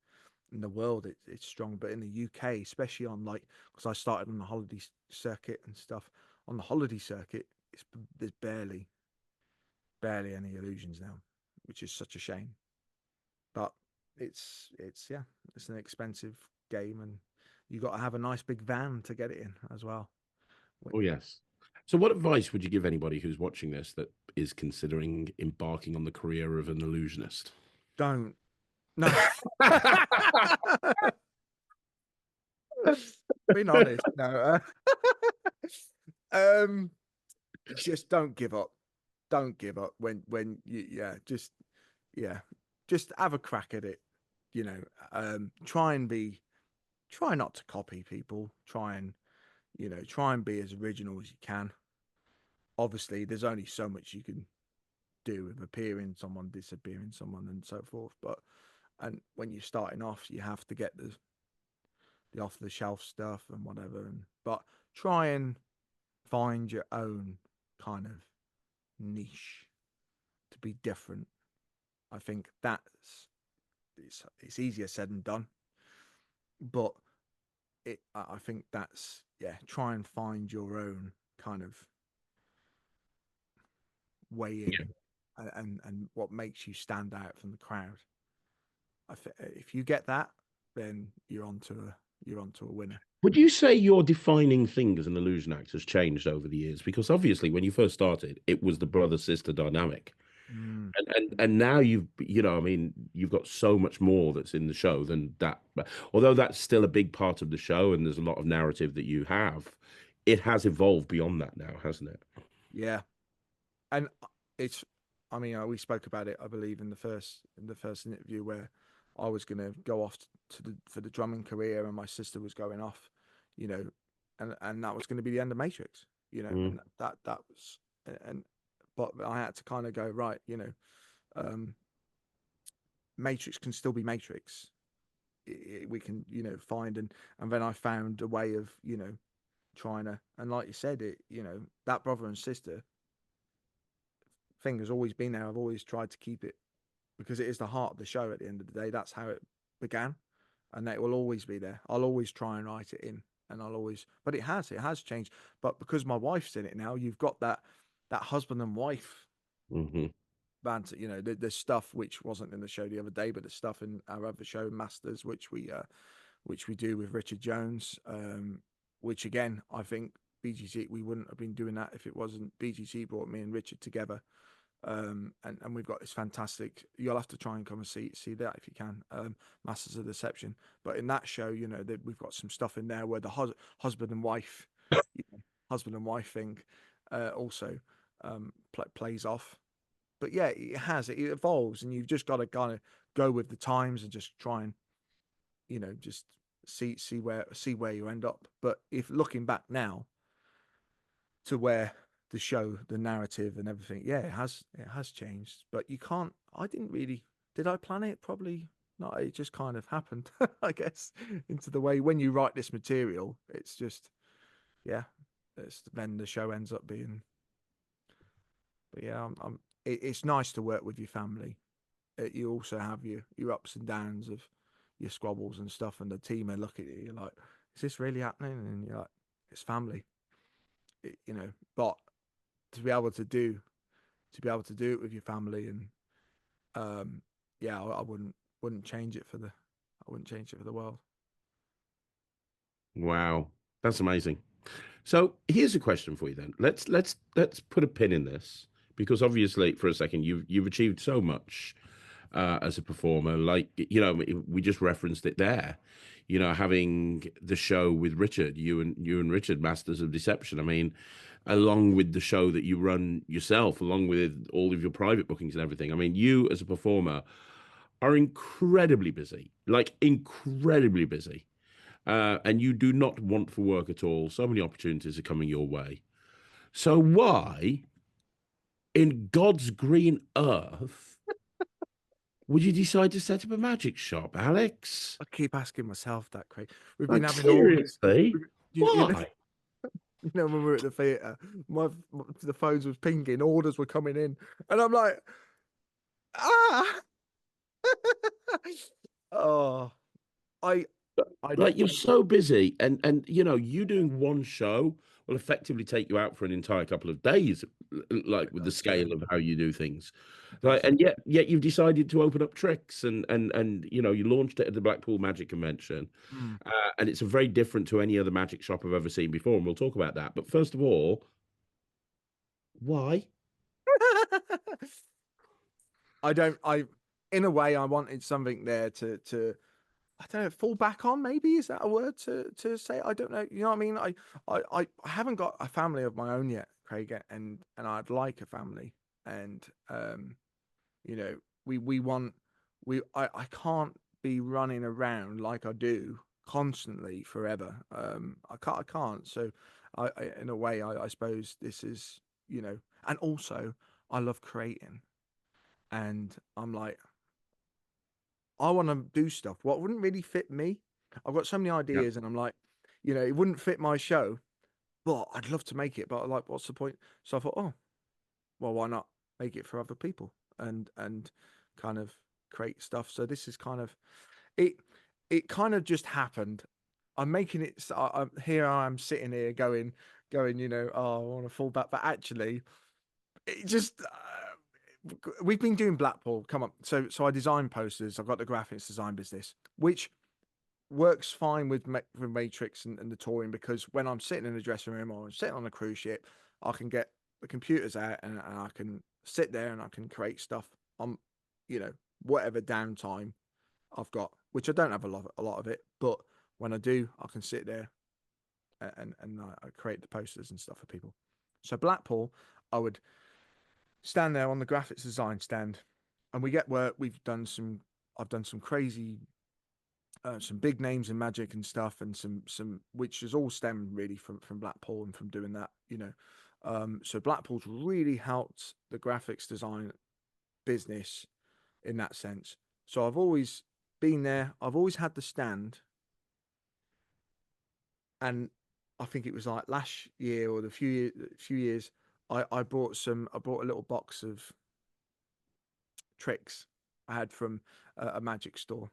In the world, it's strong, but in the UK, especially on like, because I started on the holiday circuit and stuff, on the holiday circuit, there's barely any illusions now, which is such a shame. But yeah, it's an expensive game, and you got to have a nice big van to get it in as well. Oh, yes. So, what advice would you give anybody who's watching this that is considering embarking on the career of an illusionist? Don't no. Being honest, no. Um, just don't give up. Don't give up when you yeah, just have a crack at it. You know, try not to copy people. Try and be as original as you can. Obviously, there's only so much you can do with appearing someone, disappearing someone, and so forth. And when you're starting off, you have to get the off the shelf stuff and whatever. But try and find your own kind of niche to be different. I think it's easier said than done, but I think that's, yeah. Try and find your own kind of way in, and what makes you stand out from the crowd. If you get that, then you're onto a winner. Would you say your defining thing as an illusion actor has changed over the years? Because obviously, when you first started, it was the brother sister dynamic, Mm. and now I mean, you've got so much more that's in the show than that. But although that's still a big part of the show, and there's a lot of narrative that you have, it has evolved beyond that now, hasn't it? Yeah, and it's. I mean, we spoke about it, I believe, in the first interview where I was going to go off for the drumming career, and my sister was going off, you know, and that was going to be the end of Matrix, Mm. and that was, and but I had to kind of go right, um, Matrix can still be Matrix. We can, find, and then I found a way of, trying to, and like you said, that brother and sister thing has always been there. I've always tried to keep it because it is the heart of the show. At the end of the day, that's how it began, and that will always be there. I'll always try and write it in, and but it has changed. But because my wife's in it now, you've got that husband and wife Hmm. banter. The stuff which wasn't in the show the other day, but the stuff in our other show, Masters, which we do with Richard Jones. Which again, I think BGT, we wouldn't have been doing that if it wasn't BGT brought me and Richard together. And we've got this fantastic. You'll have to try and come and see that if you can. Masters of Deception. But in that show, we've got some stuff in there where the husband and wife, husband and wife thing, also plays off. But yeah, it evolves, and you've just got to kind of go with the times and just try and just see where you end up. But if looking back now to where the show, the narrative and everything, yeah, it has changed. But you can't. I didn't really. Did I plan it? Probably not. It just kind of happened, I guess, into the way when you write this material. It's just, yeah. Then the show ends up being. But yeah, it's nice to work with your family. You also have your ups and downs of your squabbles and stuff, and the team are look at you. You're like, is this really happening? And you're like, it's family, But to be able to do it with your family, and yeah, I wouldn't change it for the I wouldn't change it for the world. Wow, that's amazing. So here's a question for you then. Let's put a pin in this because obviously for a second you've achieved so much as a performer. Like we just referenced it there. Having the show with Richard, you and Richard, Masters of Deception. I mean, along with the show that you run yourself, along with all of your private bookings and everything. I mean, you as a performer are incredibly busy, like incredibly busy. And you do not want for work at all. So many opportunities are coming your way. So why, in God's green earth, would you decide to set up a magic shop, Alex? I keep asking myself that, Craig. We've been Like having all these. seriously, why? When we were at the theatre, the phones was pinging, orders were coming in, and I'm like, ah, oh, I, I Like don't. you're so busy, and you doing one show will effectively take you out for an entire couple of days, like It with the does, yeah, scale of how you do things. it Like, does. and yet you've decided to open up tricks, and you launched it at the Blackpool Magic Convention, Mm. and it's a very different to any other magic shop I've ever seen before, and we'll talk about that. But first of all, why? I don't. In a way, I wanted something there to I don't know, fall back on. Maybe is that a word to say? I don't know. You know what I mean? I haven't got a family of my own yet, Craig, and I'd like a family, and you know, we want I can't be running around like I do constantly forever. I can't. So in a way, I suppose this is and also I love creating, and I'm like I want to do stuff. What wouldn't really fit me? I've got so many Yeah. ideas, and I'm like, it wouldn't fit my show, but I'd love to make it. But like, what's the point? So I thought, oh, well, why not make it for other people and kind of create stuff. So this is kind of it. It kind of just happened. I'm making it. Here I am sitting here going. Oh, I want to fall back, but actually, it just. We've been doing Blackpool. Come on. So I design posters. I've got the graphics design business, which works fine with Matrix and the touring because when I'm sitting in the dressing room or I'm sitting on a cruise ship, I can get the computers out and I can sit there and I can create stuff on, whatever downtime I've got, which I don't have a lot of it, but when I do, I can sit there and I create the posters and stuff for people. So Blackpool, I would stand there on the graphics design stand, and we get work. I've done some crazy some big names in magic and stuff, and some which has all stemmed really from Blackpool and from doing that, So Blackpool's really helped the graphics design business in that sense. So I've always been there. I've always had the stand, and I think it was like last year or the few years, I brought I brought a little box of tricks I had from a magic store,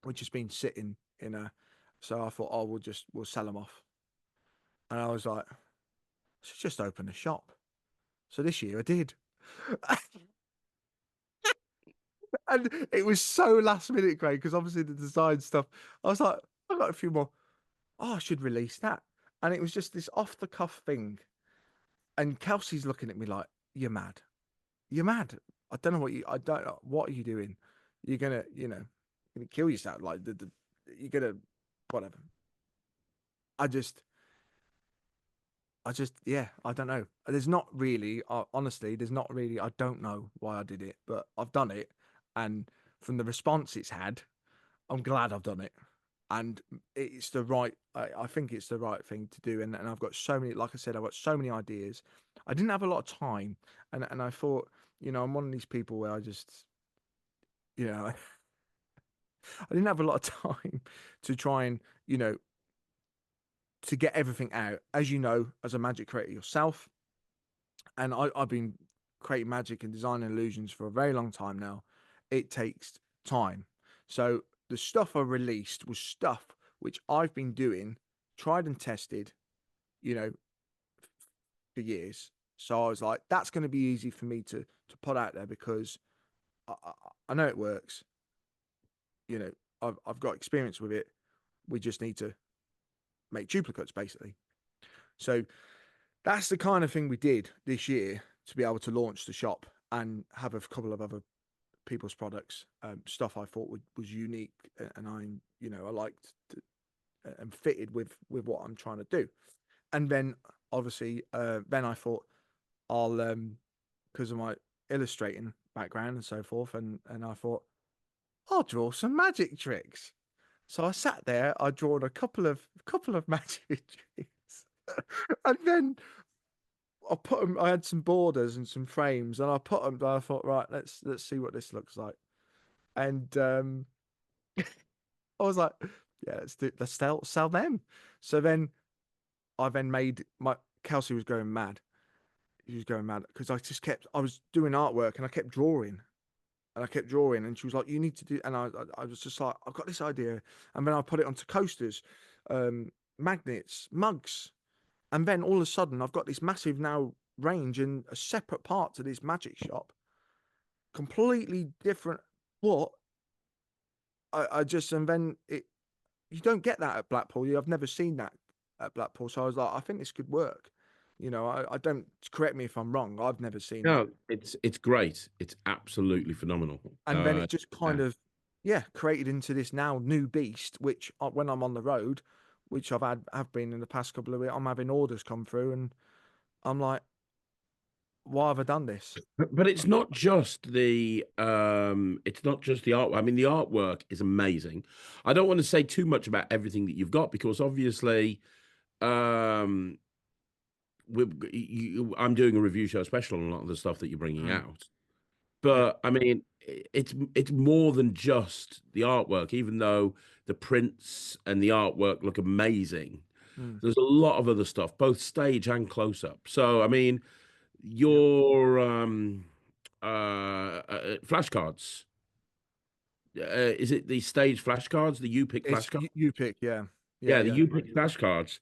which has been sitting in a. So I thought, oh, we'll sell them off, and I was like, let's just open a shop. So this year I did. And it was so last minute, Craig, because obviously the design stuff, I was like, I got a few more. Oh, I should release that. And it was just this off the cuff thing. And Kelsey's looking at me like, you're mad. You're mad. I don't know. What are you doing? You're gonna, gonna kill yourself. Like, you're gonna, whatever. I just, yeah, I don't know. There's not really, honestly, there's not really, I don't know why I did it, but I've done it. And from the response it's had, I'm glad I've done it. And it's the right, I think it's the right thing to do. And I've got so many, like I said, I've got so many ideas. I didn't have a lot of time. And I thought, I'm one of these people where I just, I didn't have a lot of time to try and, to get everything out. As you know, as a magic creator yourself, and I've been creating magic and designing illusions for a very long time now. It takes time. So the stuff I released was stuff which I've been doing, tried and tested, you know, for years. So I was like, that's going to be easy for me to put out there because I know it works. I've got experience with it. We just need to make duplicates, basically. So that's the kind of thing we did this year to be able to launch the shop and have a couple of other people's products, stuff I thought was unique, and I liked and fitted with what I'm trying to do. And then obviously, then I thought I'll because of my illustrating background and so forth, and I thought I'll draw some magic tricks. So I sat there, I drawn a couple of magic tricks, and then I put them. I had some borders and some frames, and I put them. I thought, right, let's see what this looks like. And I was like, yeah, let's sell them. So then I then made my Kelsey was going mad. She was going mad because I was doing artwork and I kept drawing and I kept drawing, and she was like, you need to do, and I was just like, I've got this idea, and then I put it onto coasters, magnets, mugs, and then all of a sudden I've got this massive now range in a separate part to this magic shop, completely different. What I just, and then you don't get that at Blackpool. I've never seen that at Blackpool. So I was like, I think this could work. I don't, correct me if I'm wrong. I've never seen it. No, it's great. It's absolutely phenomenal. And then it just kind Yeah. of, yeah, created into this now new beast, which when I'm on the road, which have been in the past couple of weeks, I'm having orders come through and I'm like, why have I done this? But it's not just the art. I mean, the artwork is amazing. I don't want to say too much about everything that you've got because obviously, um, I'm doing a review show special on a lot of the stuff that you're bringing Mm, out. yeah. But I mean, it's more than just the artwork, even though the prints and the artwork look amazing. Mm, There's a lot of other stuff, both stage and close up. So, I mean, yeah. your flashcards. Is it the stage flashcards, the U pick It's flashcards? you pick, yeah. Yeah, Yeah, the yeah. U pick flashcards.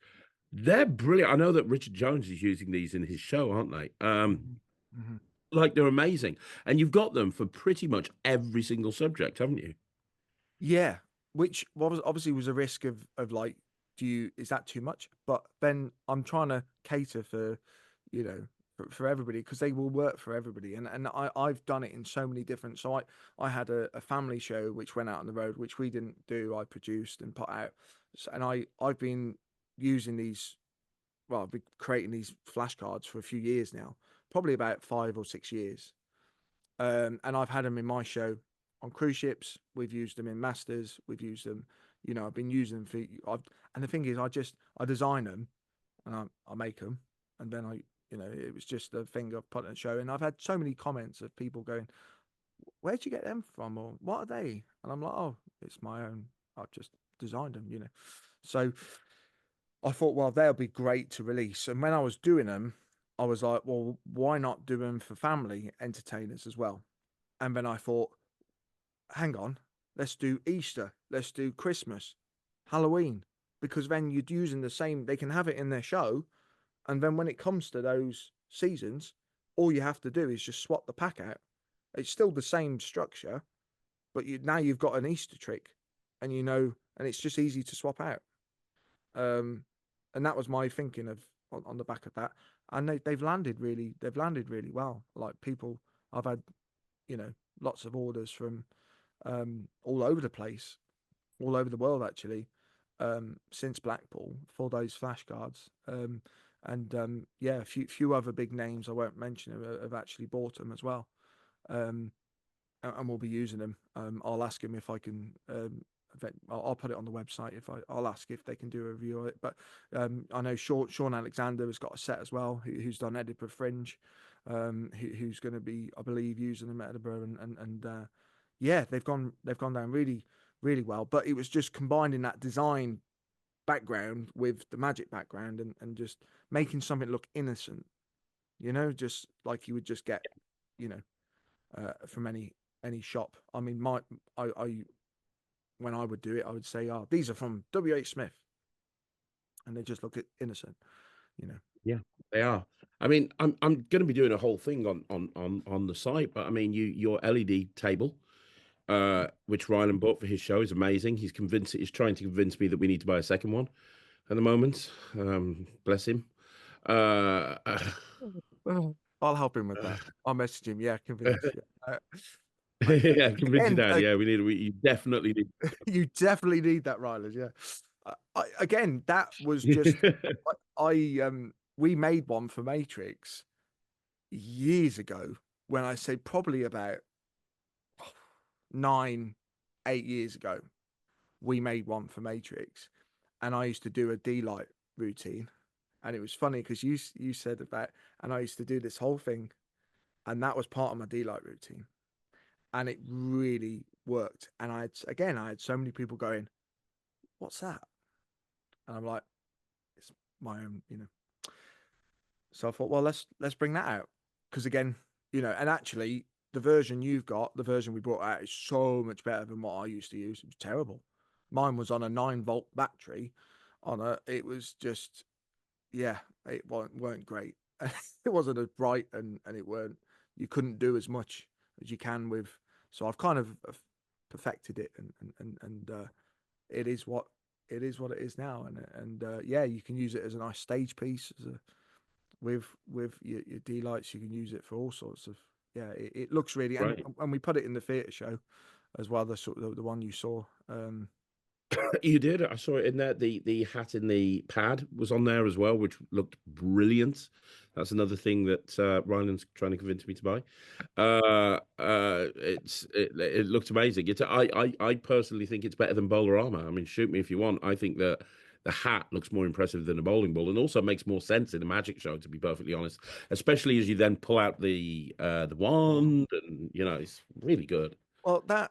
They're brilliant. I know that Richard Jones is using these in his show, aren't they? Mhm, mhm. Like they're amazing, and you've got them for pretty much every single subject, haven't you? Yeah, which was obviously was a risk of like, is that too much? But then I'm trying to cater for, for everybody because they will work for everybody, and I've done it in so many different. So I had a family show which went out on the road, which we didn't do. I produced and put out, and I've been using these. Well, I've been creating these flashcards for a few years now, probably about 5 or 6 years. And I've had them in my show on cruise ships. We've used them in masters. We've used them. I've been using them for. And the thing is, I design them and I make them, and then it was just a thing I've put on a show. And I've had so many comments of people going, "Where'd you get them from?" or "What are they?" And I'm like, "Oh, it's my own. I've just designed them." So I thought, well, they'll be great to release. And when I was doing them, I was like, well, why not do them for family entertainers as well? And then I thought, hang on, let's do Easter, let's do Christmas, Halloween, because then you're using the same, they can have it in their show. And then when it comes to those seasons, all you have to do is just swap the pack out. It's still the same structure, but now you've got an Easter trick, and and it's just easy to swap out. Um, and that was my thinking of on the back of that. And they've landed really well. Like people, I've had, lots of orders from all over the place, all over the world actually, since Blackpool for those flashcards. Yeah, a few other big names I won't mention have actually bought them as well. Um, and we'll be using them. I'll ask him if I can. I'll put it on the website I'll ask if they can do a review of it. But I know Sean Alexander has got a set as well, who's done Edinburgh Fringe, who's going to be, I believe, using them at Edinburgh, and yeah, they've gone down really really well. But it was just combining that design background with the magic background, and just making something look innocent, just like you would just get, you know, from any shop. I mean, I when I would do it, I would say, "Oh, these are from W.H. Smith," and they just look innocent, you know. Yeah, they are. I mean, I'm going to be doing a whole thing on the site, but I mean, your LED table, which Ryland bought for his show, is amazing. He's trying to convince me that we need to buy a second one at the moment. Bless him. Uh, Oh, I'll help him with that. I'll message him. Yeah, convince. Yeah. yeah, convince your Again, dad. Yeah, you definitely need. you definitely need that, Ryland. Yeah. Again, that was just we made one for Matrix years ago, when I say probably about 9, 8 years ago. We made one for Matrix, and I used to do a D-Light routine, and it was funny because you said about, and I used to do this whole thing, and that was part of my D-Light routine, and it really worked. And I had so many people going, "What's that?" And I'm like, "It's my own," So I thought, well, let's bring that out, because again, and actually the version you've got, the version we brought out, is so much better than what I used to use. It was terrible. Mine was on a 9-volt battery. It was just, yeah, it weren't great. It wasn't as bright, and you couldn't do as much as you can with. So I've kind of perfected it, and it is what it is now, and yeah, you can use it as a nice stage piece, with your D lights. You can use it for all sorts of, yeah. It looks really, and Right. we put it in the theatre show as well. The one you saw. You did. I saw it in there. The hat in the pad was on there as well, which looked brilliant. That's another thing that Ryland's trying to convince me to buy. It looked amazing. I personally think it's better than Bowlerama. I mean, shoot me if you want. I think that the hat looks more impressive than a bowling ball, and also makes more sense in a magic show, to be perfectly honest. Especially as you then pull out the wand, and it's really good. Well, I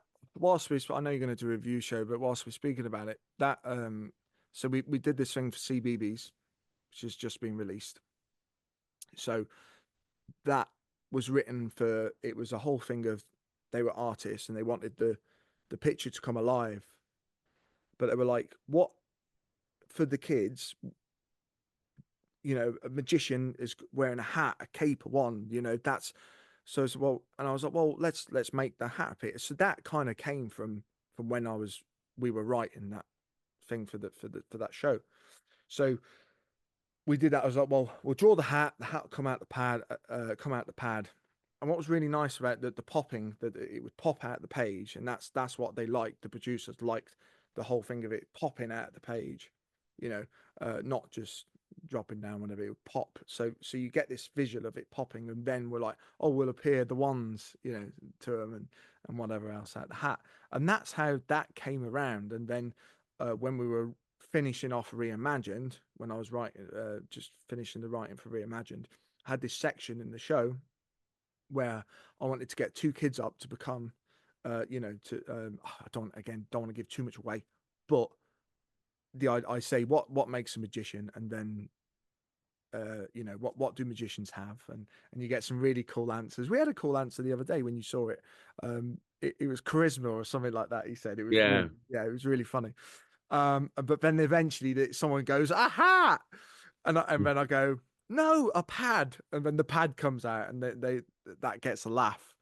know you're going to do a review show, but whilst we're speaking about it, so we did this thing for CBBS, which has just been released. So that was written for, it was a whole thing of, they were artists and they wanted the picture to come alive, but they were like, what for the kids? A magician is wearing a hat, a cape, a wand. That's so. Well, and I was like, well, let's make the hat appear. So that kind of came from when we were writing that thing for that show. So we did that. I was like, well, we'll draw the hat. The hat will come out the pad. And what was really nice about the popping, that it would pop out the page, and that's what they liked. The producers liked the whole thing of it popping out the page, not just dropping down whenever it would pop. So you get this visual of it popping, and then we're like, oh, we'll appear the ones, to them, and whatever else out the hat. And that's how that came around. And then when we were finishing off Reimagined, when I was writing, just finishing the writing for Reimagined, I had this section in the show where I wanted to get 2 kids up to become, I don't want to give too much away, but I say what makes a magician, and then what do magicians have, and you get some really cool answers. We had a cool answer the other day when you saw it. It was charisma or something like that. He said it was Yeah. really, yeah, it was really funny. But then eventually someone goes, aha, and then I go, no, a pad, and then the pad comes out, and they that gets a laugh,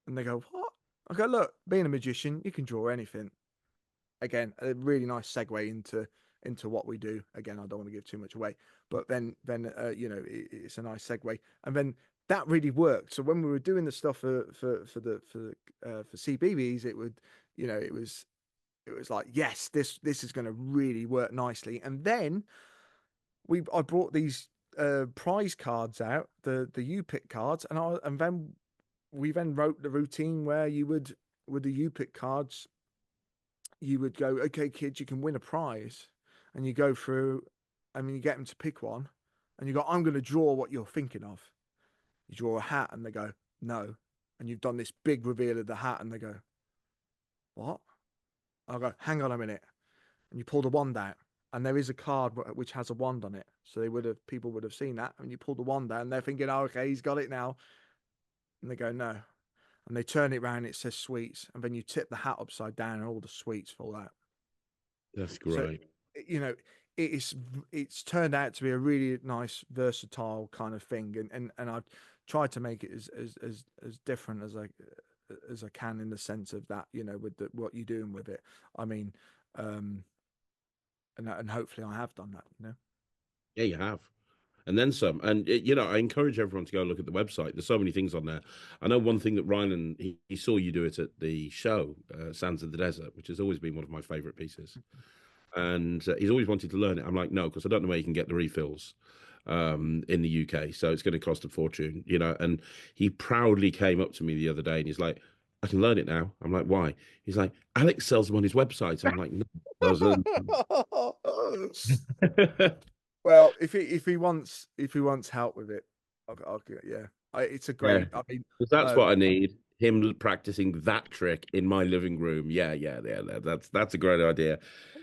and they go, what? I go, look, being a magician, you can draw anything. Again, a really nice segue into what we do. Again, I don't want to give too much away, but then it's a nice segue, and then that really worked. So when we were doing the stuff for CBBS, it would, it was like, yes, this is going to really work nicely. And then I brought these prize cards out, the U-pick cards, and then we then wrote the routine where you would, with the U-pick cards, you would go, okay, kids, you can win a prize, and you go through, I mean, you get them to pick one, and you go, I'm going to draw what you're thinking of. You draw a hat, and they go, no, and you've done this big reveal of the hat, and they go, what? I go, hang on a minute, and you pull the wand out, and there is a card which has a wand on it, so people would have seen that, and you pull the wand out, and they're thinking, oh, okay, he's got it now, and they go, no, and they turn it around, it says sweets, and then you tip the hat upside down, and all the sweets fall out. That's So, great. it's turned out to be a really nice, versatile kind of thing, and I've tried to make it as different as I can, in the sense of that, with what you're doing with it. I mean, and hopefully I have done that. Yeah, you have. And then some. And I encourage everyone to go look at the website. There's so many things on there. I know one thing that Ryland, he saw you do it at the show, Sands of the Desert, which has always been one of my favorite pieces. And he's always wanted to learn it. I'm like, no, because I don't know where you can get the refills in the UK, so it's going to cost a fortune, And he proudly came up to me the other day, and he's like, I can learn it now. I'm like, why? He's like, Alex sells them on his website. I'm like, no, he doesn't. Well, if he wants help with it, yeah, it's a Yeah, great. I mean, 'cause that's what I need. Him practicing that trick in my living room. Yeah, yeah, yeah. That's a great idea.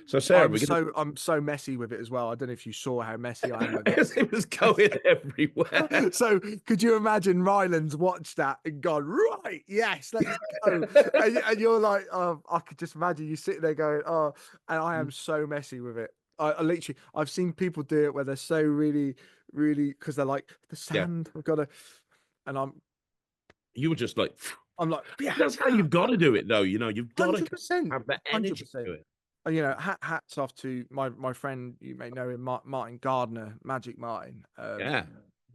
So, Sarah, we're gonna. I'm so messy with it as well. I don't know if you saw how messy I am with it. As it was going everywhere. So could you imagine Ryland's watched that and gone, right, yes, let's go. And you're like, oh, I could just imagine you sitting there going, oh, and I am so messy with it. I literally, I've seen people do it where they're so really, really, because they're like, the Yeah, sand, I've got to, and you were just like, I'm like, yeah, that's how you've got to do it, though. You've got to 100%, have that energy 100%. to it. And, hats off to my friend, you may know him, Martin Gardner, Magic Martin. Yeah,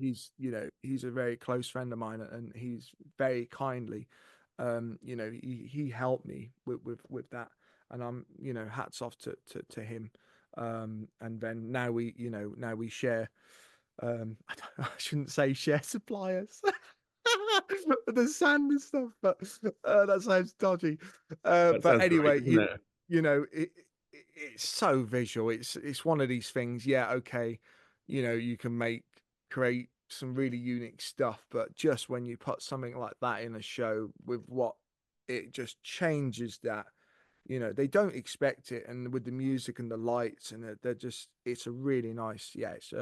He's a very close friend of mine, and he's very kindly, he helped me with that, and I'm, hats off to him. And then now we share. I shouldn't say share suppliers. The sand and stuff, but that sounds dodgy. that But sounds right, anyway, doesn't it? it's so visual. It's one of these things. Yeah, okay, you can create some really unique stuff, but just when you put something like that in a show with what it just changes that. They don't expect it, and with the music and the lights, and they're just, it's a really nice, yeah. It's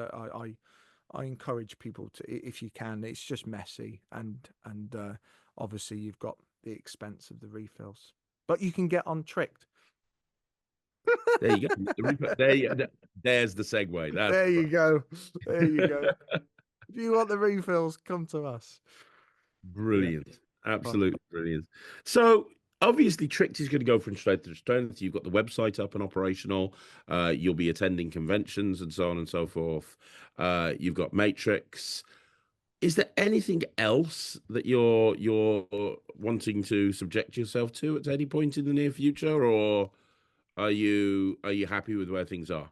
I encourage people to, if you can. It's just messy, and obviously you've got the expense of the refills, but you can get untricked. There you go. There's the segue. That's There you go. There you go. If you want the refills, come to us. Yeah. brilliant. Oh, Absolutely brilliant. So obviously Tricked is going to go from strength to strength. You've got the website up and operational. You'll be attending conventions and so on and so forth. You've got Matrix. Is there anything else that you're wanting to subject yourself to at any point in the near future, or are you happy with where things are?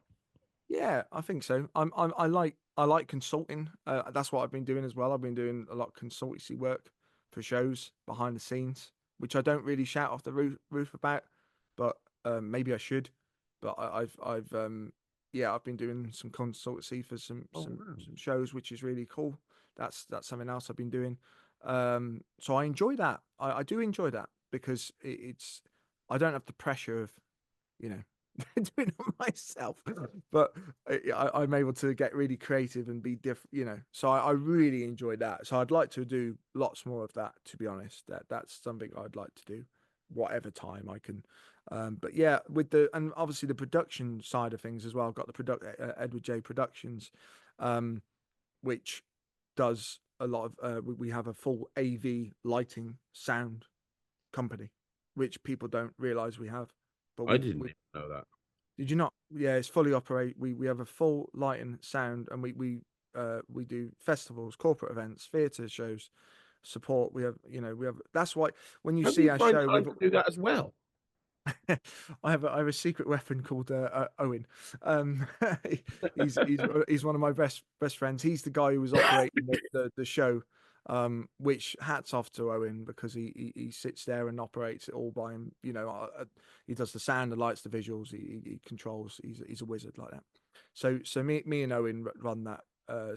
yeah, I think so. I like consulting. That's what I've been doing as well. I've been doing a lot of consultancy work for shows behind the scenes, which I don't really shout off the roof about, but maybe I should. But I've been doing some consultancy for Oh, wow. some shows, which is really cool. That's something else I've been doing. So I enjoy that. I do enjoy that because it's, I don't have the pressure of, you know doing it myself. But I'm able to get really creative and be different, you know. So I really enjoyed that. So I'd like to do lots more of that, to be honest. That's something I'd like to do, whatever time I can. But yeah, with the and obviously the production side of things as well. I've got the Edward J Productions, um, which does a lot of. We have a full AV lighting sound company, which people don't realize we have. But I didn't even know that. did you not? Yeah, it's fully operate. We have a full lighting sound, and we do festivals, corporate events, theatre shows, support. We have. That's why when you How do see you our find show, time we've to do that as well? I have a secret weapon called Owen. Um, he's one of my best friends. He's the guy who was operating the show. Which hats off to Owen because he sits there and operates it all by him. You know, he does the sound, the lights, the visuals. He controls. He's a wizard like that. So me and Owen run that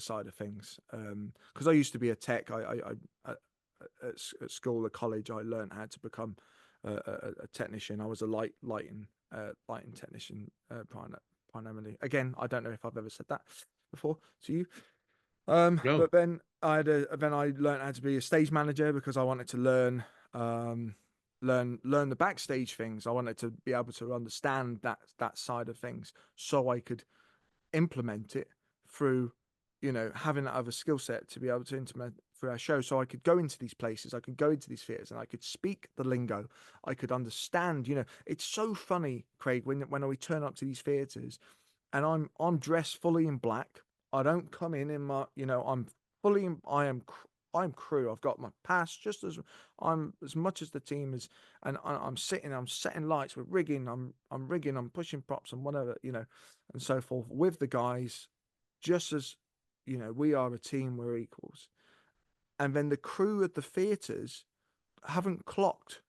side of things. Because I used to be a tech. At school or college, I learned how to become a technician. I was a lighting technician primarily. Again, I don't know if I've ever said that before to you. No. But then I learned how to be a stage manager because I wanted to learn the backstage things. I wanted to be able to understand that side of things so I could implement it through, having that other skill set to be able to implement through our show. So I could go into these places, I could go into these theaters, and I could speak the lingo. I could understand. It's so funny, Craig, when we turn up to these theaters, and I'm dressed fully in black. I don't come in my, I'm fully in, I'm crew. I've got my pass just as I'm as much as the team is, and I'm setting lights, we're rigging, I'm rigging, I'm pushing props and whatever, and so forth with the guys, just as we are a team, we're equals. And then the crew at the theaters haven't clocked.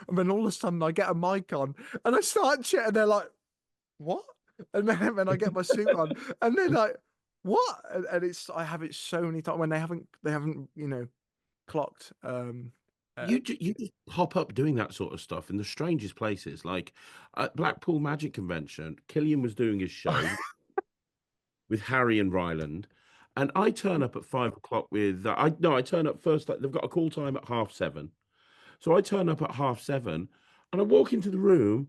And then all of a sudden I get a mic on and I start chatting, they're like, what? And then I get my suit on, and they're like, "What?" And it's I have it so many times when they haven't clocked. You just pop up doing that sort of stuff in the strangest places, like at Blackpool Magic Convention. Killian was doing his show with Harry and Ryland, and I turn up at 5 o'clock with I no, I turn up first. Like, they've got a call time at 7:30, so I turn up at 7:30, and I walk into the room,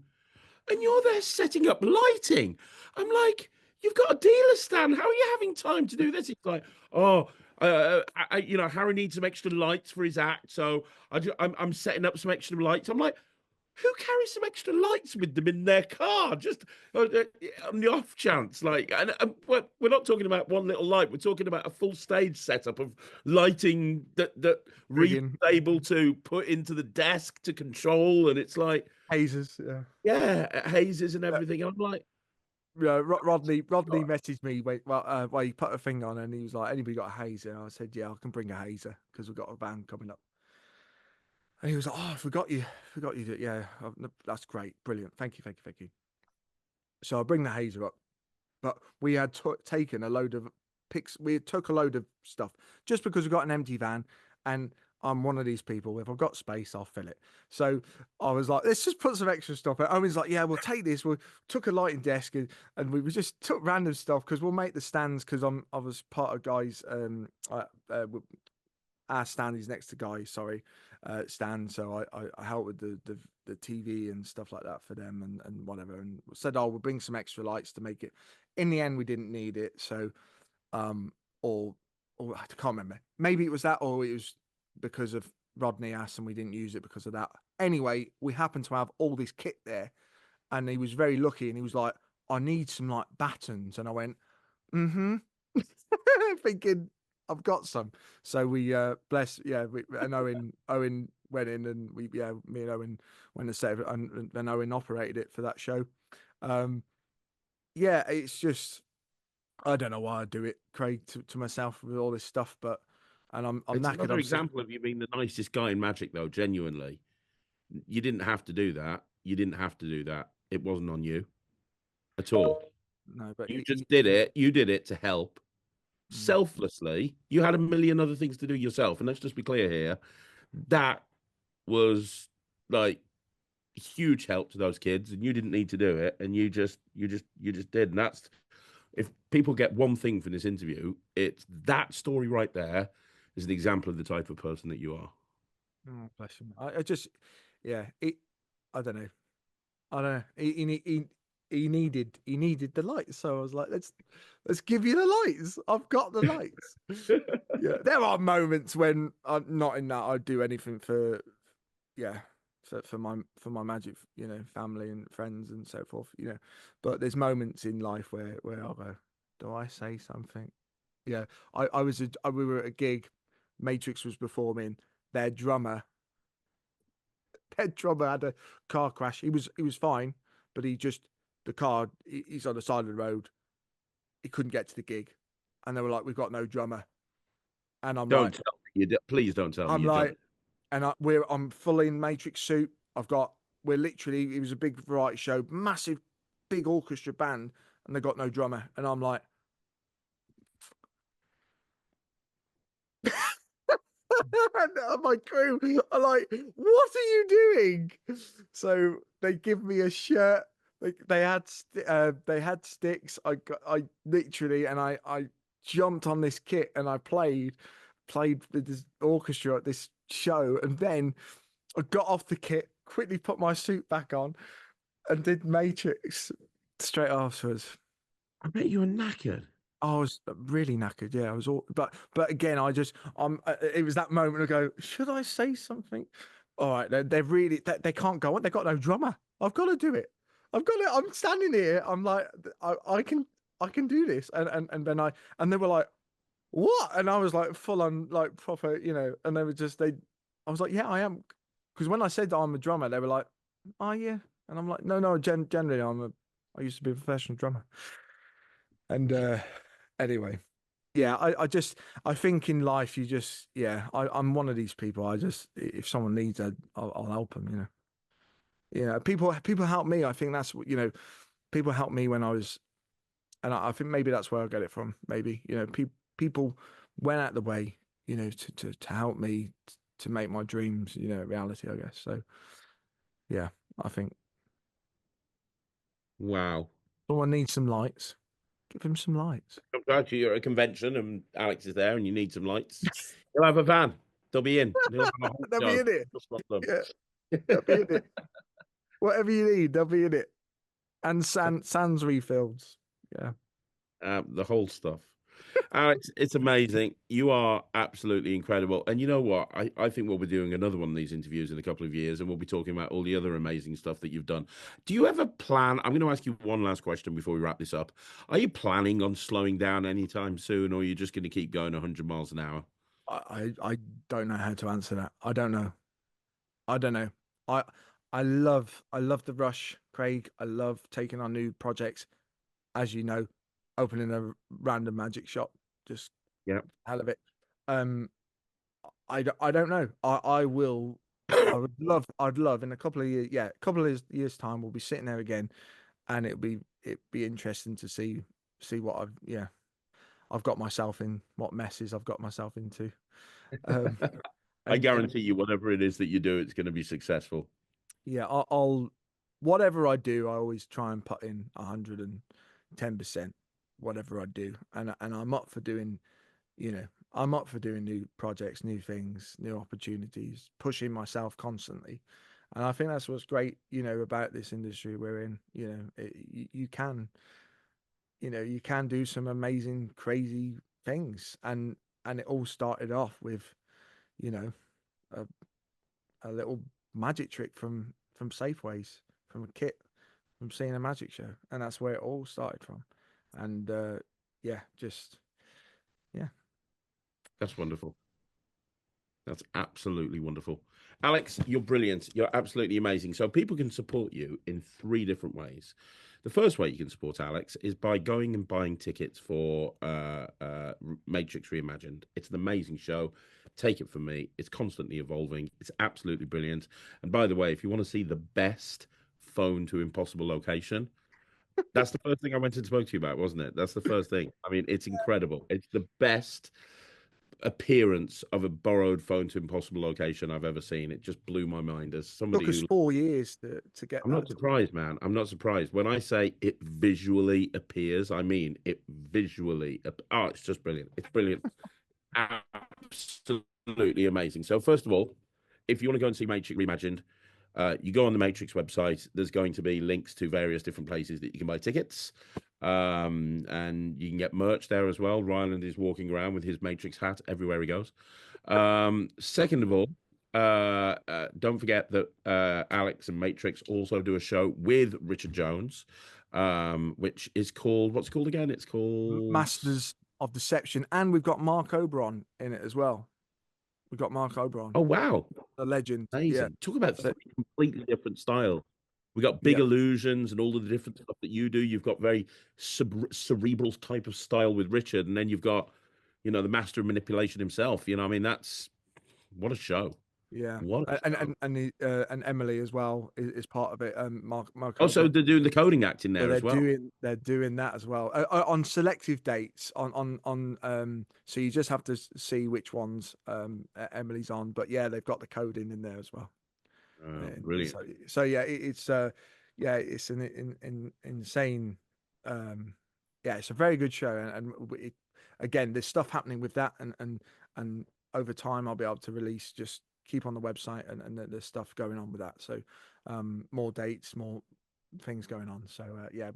and you're there setting up lighting. I'm like, you've got a dealer stand. How are you having time to do this? It's like, oh, Harry needs some extra lights for his act, so I'm setting up some extra lights. I'm like, who carries some extra lights with them in their car just on the off chance? Like, and we're not talking about one little light. We're talking about a full stage setup of lighting that Reed's Friggin' able to put into the desk to control, and it's like, hazers. Yeah. yeah, hazes and everything. I'm like, Yeah, Rodney messaged me. Well, he put a thing on and he was like, "Anybody got a hazer?" And I said, "Yeah, I can bring a hazer because we've got a band coming up." And he was like, "Oh, I forgot you. Yeah, no, that's great, brilliant. Thank you, thank you, thank you." So I bring the hazer up, but we had taken a load of pics. We took a load of stuff just because we've got an empty van, and I'm one of these people. If I've got space, I'll fill it. So I was like, let's just put some extra stuff. I was like, yeah, we'll take this. We took a lighting desk, and we just took random stuff because we'll make the stands because I was part of guys. Our stand is next to Guy, sorry, stand. So I helped with the TV and stuff like that for them and whatever. And said, oh, we'll bring some extra lights to make it. In the end, we didn't need it. So, um, or I can't remember. Maybe it was that, or it was because of Rodney asked and we didn't use it because of that. Anyway, we happened to have all this kit there, and he was very lucky. And he was like, I need some like battens, and I went, mm-hmm. Thinking I've got some. So we and Owen went in and me and Owen went and set it, and then Owen operated it for that show. Yeah, it's just I don't know why I do it, Craig, to myself with all this stuff, but and I'm it's knackered. another example of you being the nicest guy in Magic, though. Genuinely, you didn't have to do that. You didn't have to do that. It wasn't on you at all. No, but You just did it. You did it to help mm, selflessly. You had a million other things to do yourself, and let's just be clear here. That was like huge help to those kids, and you didn't need to do it, and you just did. And that's, if people get one thing from this interview, it's that story right there is an example of the type of person that you are. Oh, bless him. I just, yeah, I don't know. I don't know. He needed the lights, so I was like, let's give you the lights. I've got the lights. Yeah, there are moments when I'm not in that. I'd do anything for, yeah, for my magic, family and friends and so forth. But there's moments in life where I'll go, do I say something? Yeah, we were at a gig, Matrix was performing. Their drummer, their drummer had a car crash. He was fine, but he's on the side of the road. He couldn't get to the gig, and they were like, "We've got no drummer." And I'm like, Don't tell me please don't tell me I'm your drummer. like, and I'm full in Matrix suit. We're literally, it was a big variety show, massive, big orchestra band, and they got no drummer. And I'm like, and my crew are like, "What are you doing?" So they give me a shirt. They had sticks. I literally, and I jumped on this kit and I played with this orchestra at this show, and then I got off the kit, quickly put my suit back on, and did Matrix straight afterwards. I bet you were knackered. I was really knackered. Yeah, I was all, but again, it was that moment. I go, should I say something? All right, they're really, they can't go on. They got no drummer. I've got to do it. I've got to. I'm standing here. I'm like, I can do this. And they were like, what? And I was like, full on, like proper, And they were I was like, yeah, I am. Because when I said that I'm a drummer, they were like, oh yeah. And I'm like, no, no. Generally, I used to be a professional drummer. And anyway, yeah, I think in life yeah, I'm one of these people. If someone needs it, I'll help them. Yeah, people help me. I think that's what people helped me when I was, and I think maybe that's where I get it from. Maybe people went out the way, to help me to make my dreams, reality. I guess so. Yeah, I think Wow. someone needs some lights. Give him some lights. I'm glad you're at a convention and Alex is there and you need some lights. He'll have a van. They'll be in. He'll have a whole They'll be show. in it. No problem. Yeah, they'll be in it. Whatever you need, they'll be in it. And sans refills. Yeah. The whole stuff. Alex, it's amazing. You are absolutely incredible. And you know what? I think we'll be doing another one of these interviews in a couple of years, and we'll be talking about all the other amazing stuff that you've done. Do you ever plan? I'm going to ask you one last question before we wrap this up. Are you planning on slowing down anytime soon, or are you just going to keep going 100 miles an hour? I don't know how to answer that. I don't know. I don't know. I I love the rush, Craig. I love taking on new projects. As you know, opening a random magic shop, just Yeah. hell of it. Um, I don't know. I will. I'd love in a couple of years. Yeah, a couple of years time, we'll be sitting there again, and it'd be interesting to see what I've got myself in, what messes I've got myself into. Um, I and guarantee you, whatever it is that you do, it's going to be successful. yeah, I'll whatever I do, I always try and put in 110%. Whatever I do, and I'm up for doing, I'm up for doing new projects, new things, new opportunities, pushing myself constantly. And I think that's what's great, about this industry we're in. You can do some amazing, crazy things, and it all started off with, you know, a a little magic trick from Safeways, from a kit, from seeing a magic show, and that's where it all started from. And yeah, just yeah. That's wonderful. That's absolutely wonderful. Alex, you're brilliant. You're absolutely amazing. So people can support you in three different ways. The first way you can support Alex is by going and buying tickets for Matrix Reimagined. It's an amazing show. Take it from me. It's constantly evolving. It's absolutely brilliant. And by the way, if you want to see the best phone to impossible location, that's the first thing I went and spoke to you about, wasn't it? That's the first thing. I mean, it's incredible. It's the best appearance of a borrowed phone to impossible location I've ever seen. It just blew my mind as somebody Took us who 4 years to get I'm that. not surprised, man. I'm not surprised. When I say it visually appears, I mean it visually. Oh, it's just brilliant. It's brilliant. Absolutely amazing. So, first of all, if you want to go and see Matrix Reimagined, you go on the Matrix website. There's going to be links to various different places that you can buy tickets. And you can get merch there as well. Ryland is walking around with his Matrix hat everywhere he goes. Second of all, don't forget that Alex and Matrix also do a show with Richard Jones, which is called, what's it called again? It's called Masters of Deception, and we've got Mark Oberon in it as well. We've got Mark Oberon, Oh wow, a legend. Yeah. amazing! Talk about So, three completely different styles. We got big yeah. illusions and all of the different stuff that you do. You've got very cerebral type of style with Richard, and then you've got, the master of manipulation himself. I mean, that's what a show! Yeah, What a show! and Emily as well is part of it. Mark Also, Oberon. they're doing the coding act in So there as well. they're doing that as well on selective dates on. So you just have to see which ones Emily's on, but yeah, they've got the coding in there as well. Brilliant. So yeah, it's an insane. Yeah, it's a very good show, again, there's stuff happening with that, and over time I'll be able to release, just keep on the website, and there's stuff going on with that. So more dates, more things going on. So yeah,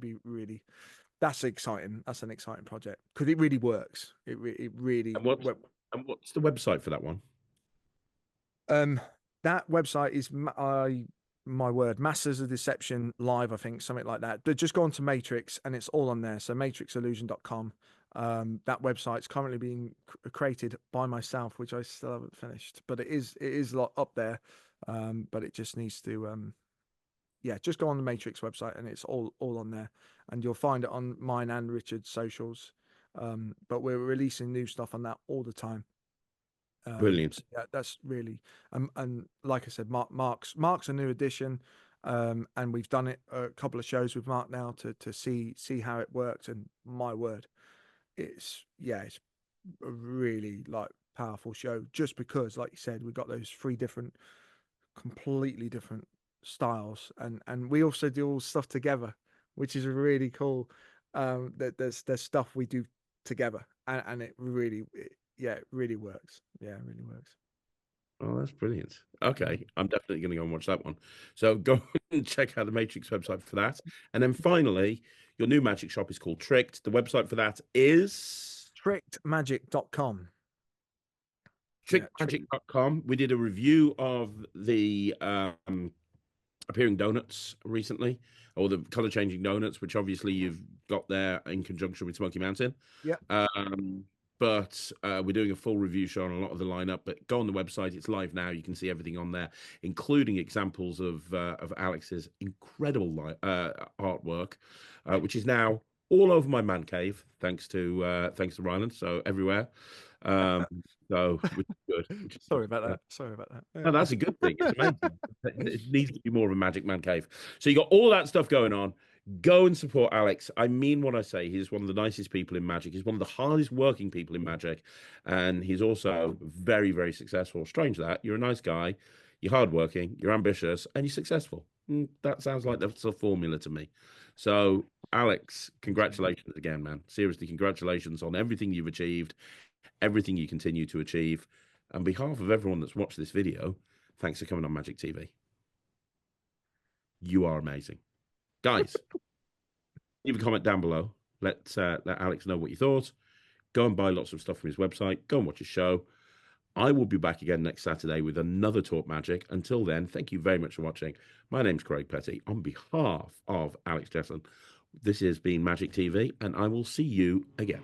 that's exciting. That's an exciting project because it really works. It really. And what's the website for that one? That website is my word, Masters of Deception Live, I think, something like that. But just go on to Matrix and it's all on there. So matrixillusion.com. That website's currently being created by myself, which I still haven't finished, but it is up there. But it just needs to just go on the Matrix website and it's all on there, and you'll find it on mine and Richard's socials. But we're releasing new stuff on that all the time. Brilliant. Yeah, that's really and like I said, Mark's a new addition, and we've done it a couple of shows with Mark now to see how it works. And my word, it's a really powerful show, just because, like you said, we've got those three completely different styles, and we also do all stuff together, which is really cool. That there's stuff we do together, and it really works. Yeah, it really works. Oh, that's brilliant. Okay, I'm definitely going to go and watch that one. So go and check out the Matrix website for that. And then finally, your new magic shop is called Tricked. The website for that is trickedmagic.com. trickedmagic.com. We did a review of the appearing donuts recently, or the color changing donuts, which obviously you've got there in conjunction with Smoky Mountain. Yeah. But we're doing a full review show on a lot of the lineup. But go on the website; it's live now. You can see everything on there, including examples of Alex's incredible artwork, which is now all over my man cave, thanks to Ryland. So everywhere. So which is good. Sorry about that. Sorry about that. No, that's a good thing. It's amazing. It needs to be more of a Magic Man cave. So you got all that stuff going on. Go and support Alex. I mean what I say. He's one of the nicest people in Magic. He's one of the hardest working people in Magic. And he's also very, very successful. Strange that. You're a nice guy. You're hardworking. You're ambitious. And you're successful. That sounds like that's a formula to me. So, Alex, congratulations again, man. Seriously, congratulations on everything you've achieved, everything you continue to achieve. On behalf of everyone that's watched this video, thanks for coming on Magic TV. You are amazing. Guys, leave a comment down below. Let Alex know what you thought. Go and buy lots of stuff from his website. Go and watch his show. I will be back again next Saturday with another Talk Magic. Until then, thank you very much for watching. My name's Craig Petty. On behalf of Alex Jesson, this has been Magic TV, and I will see you again.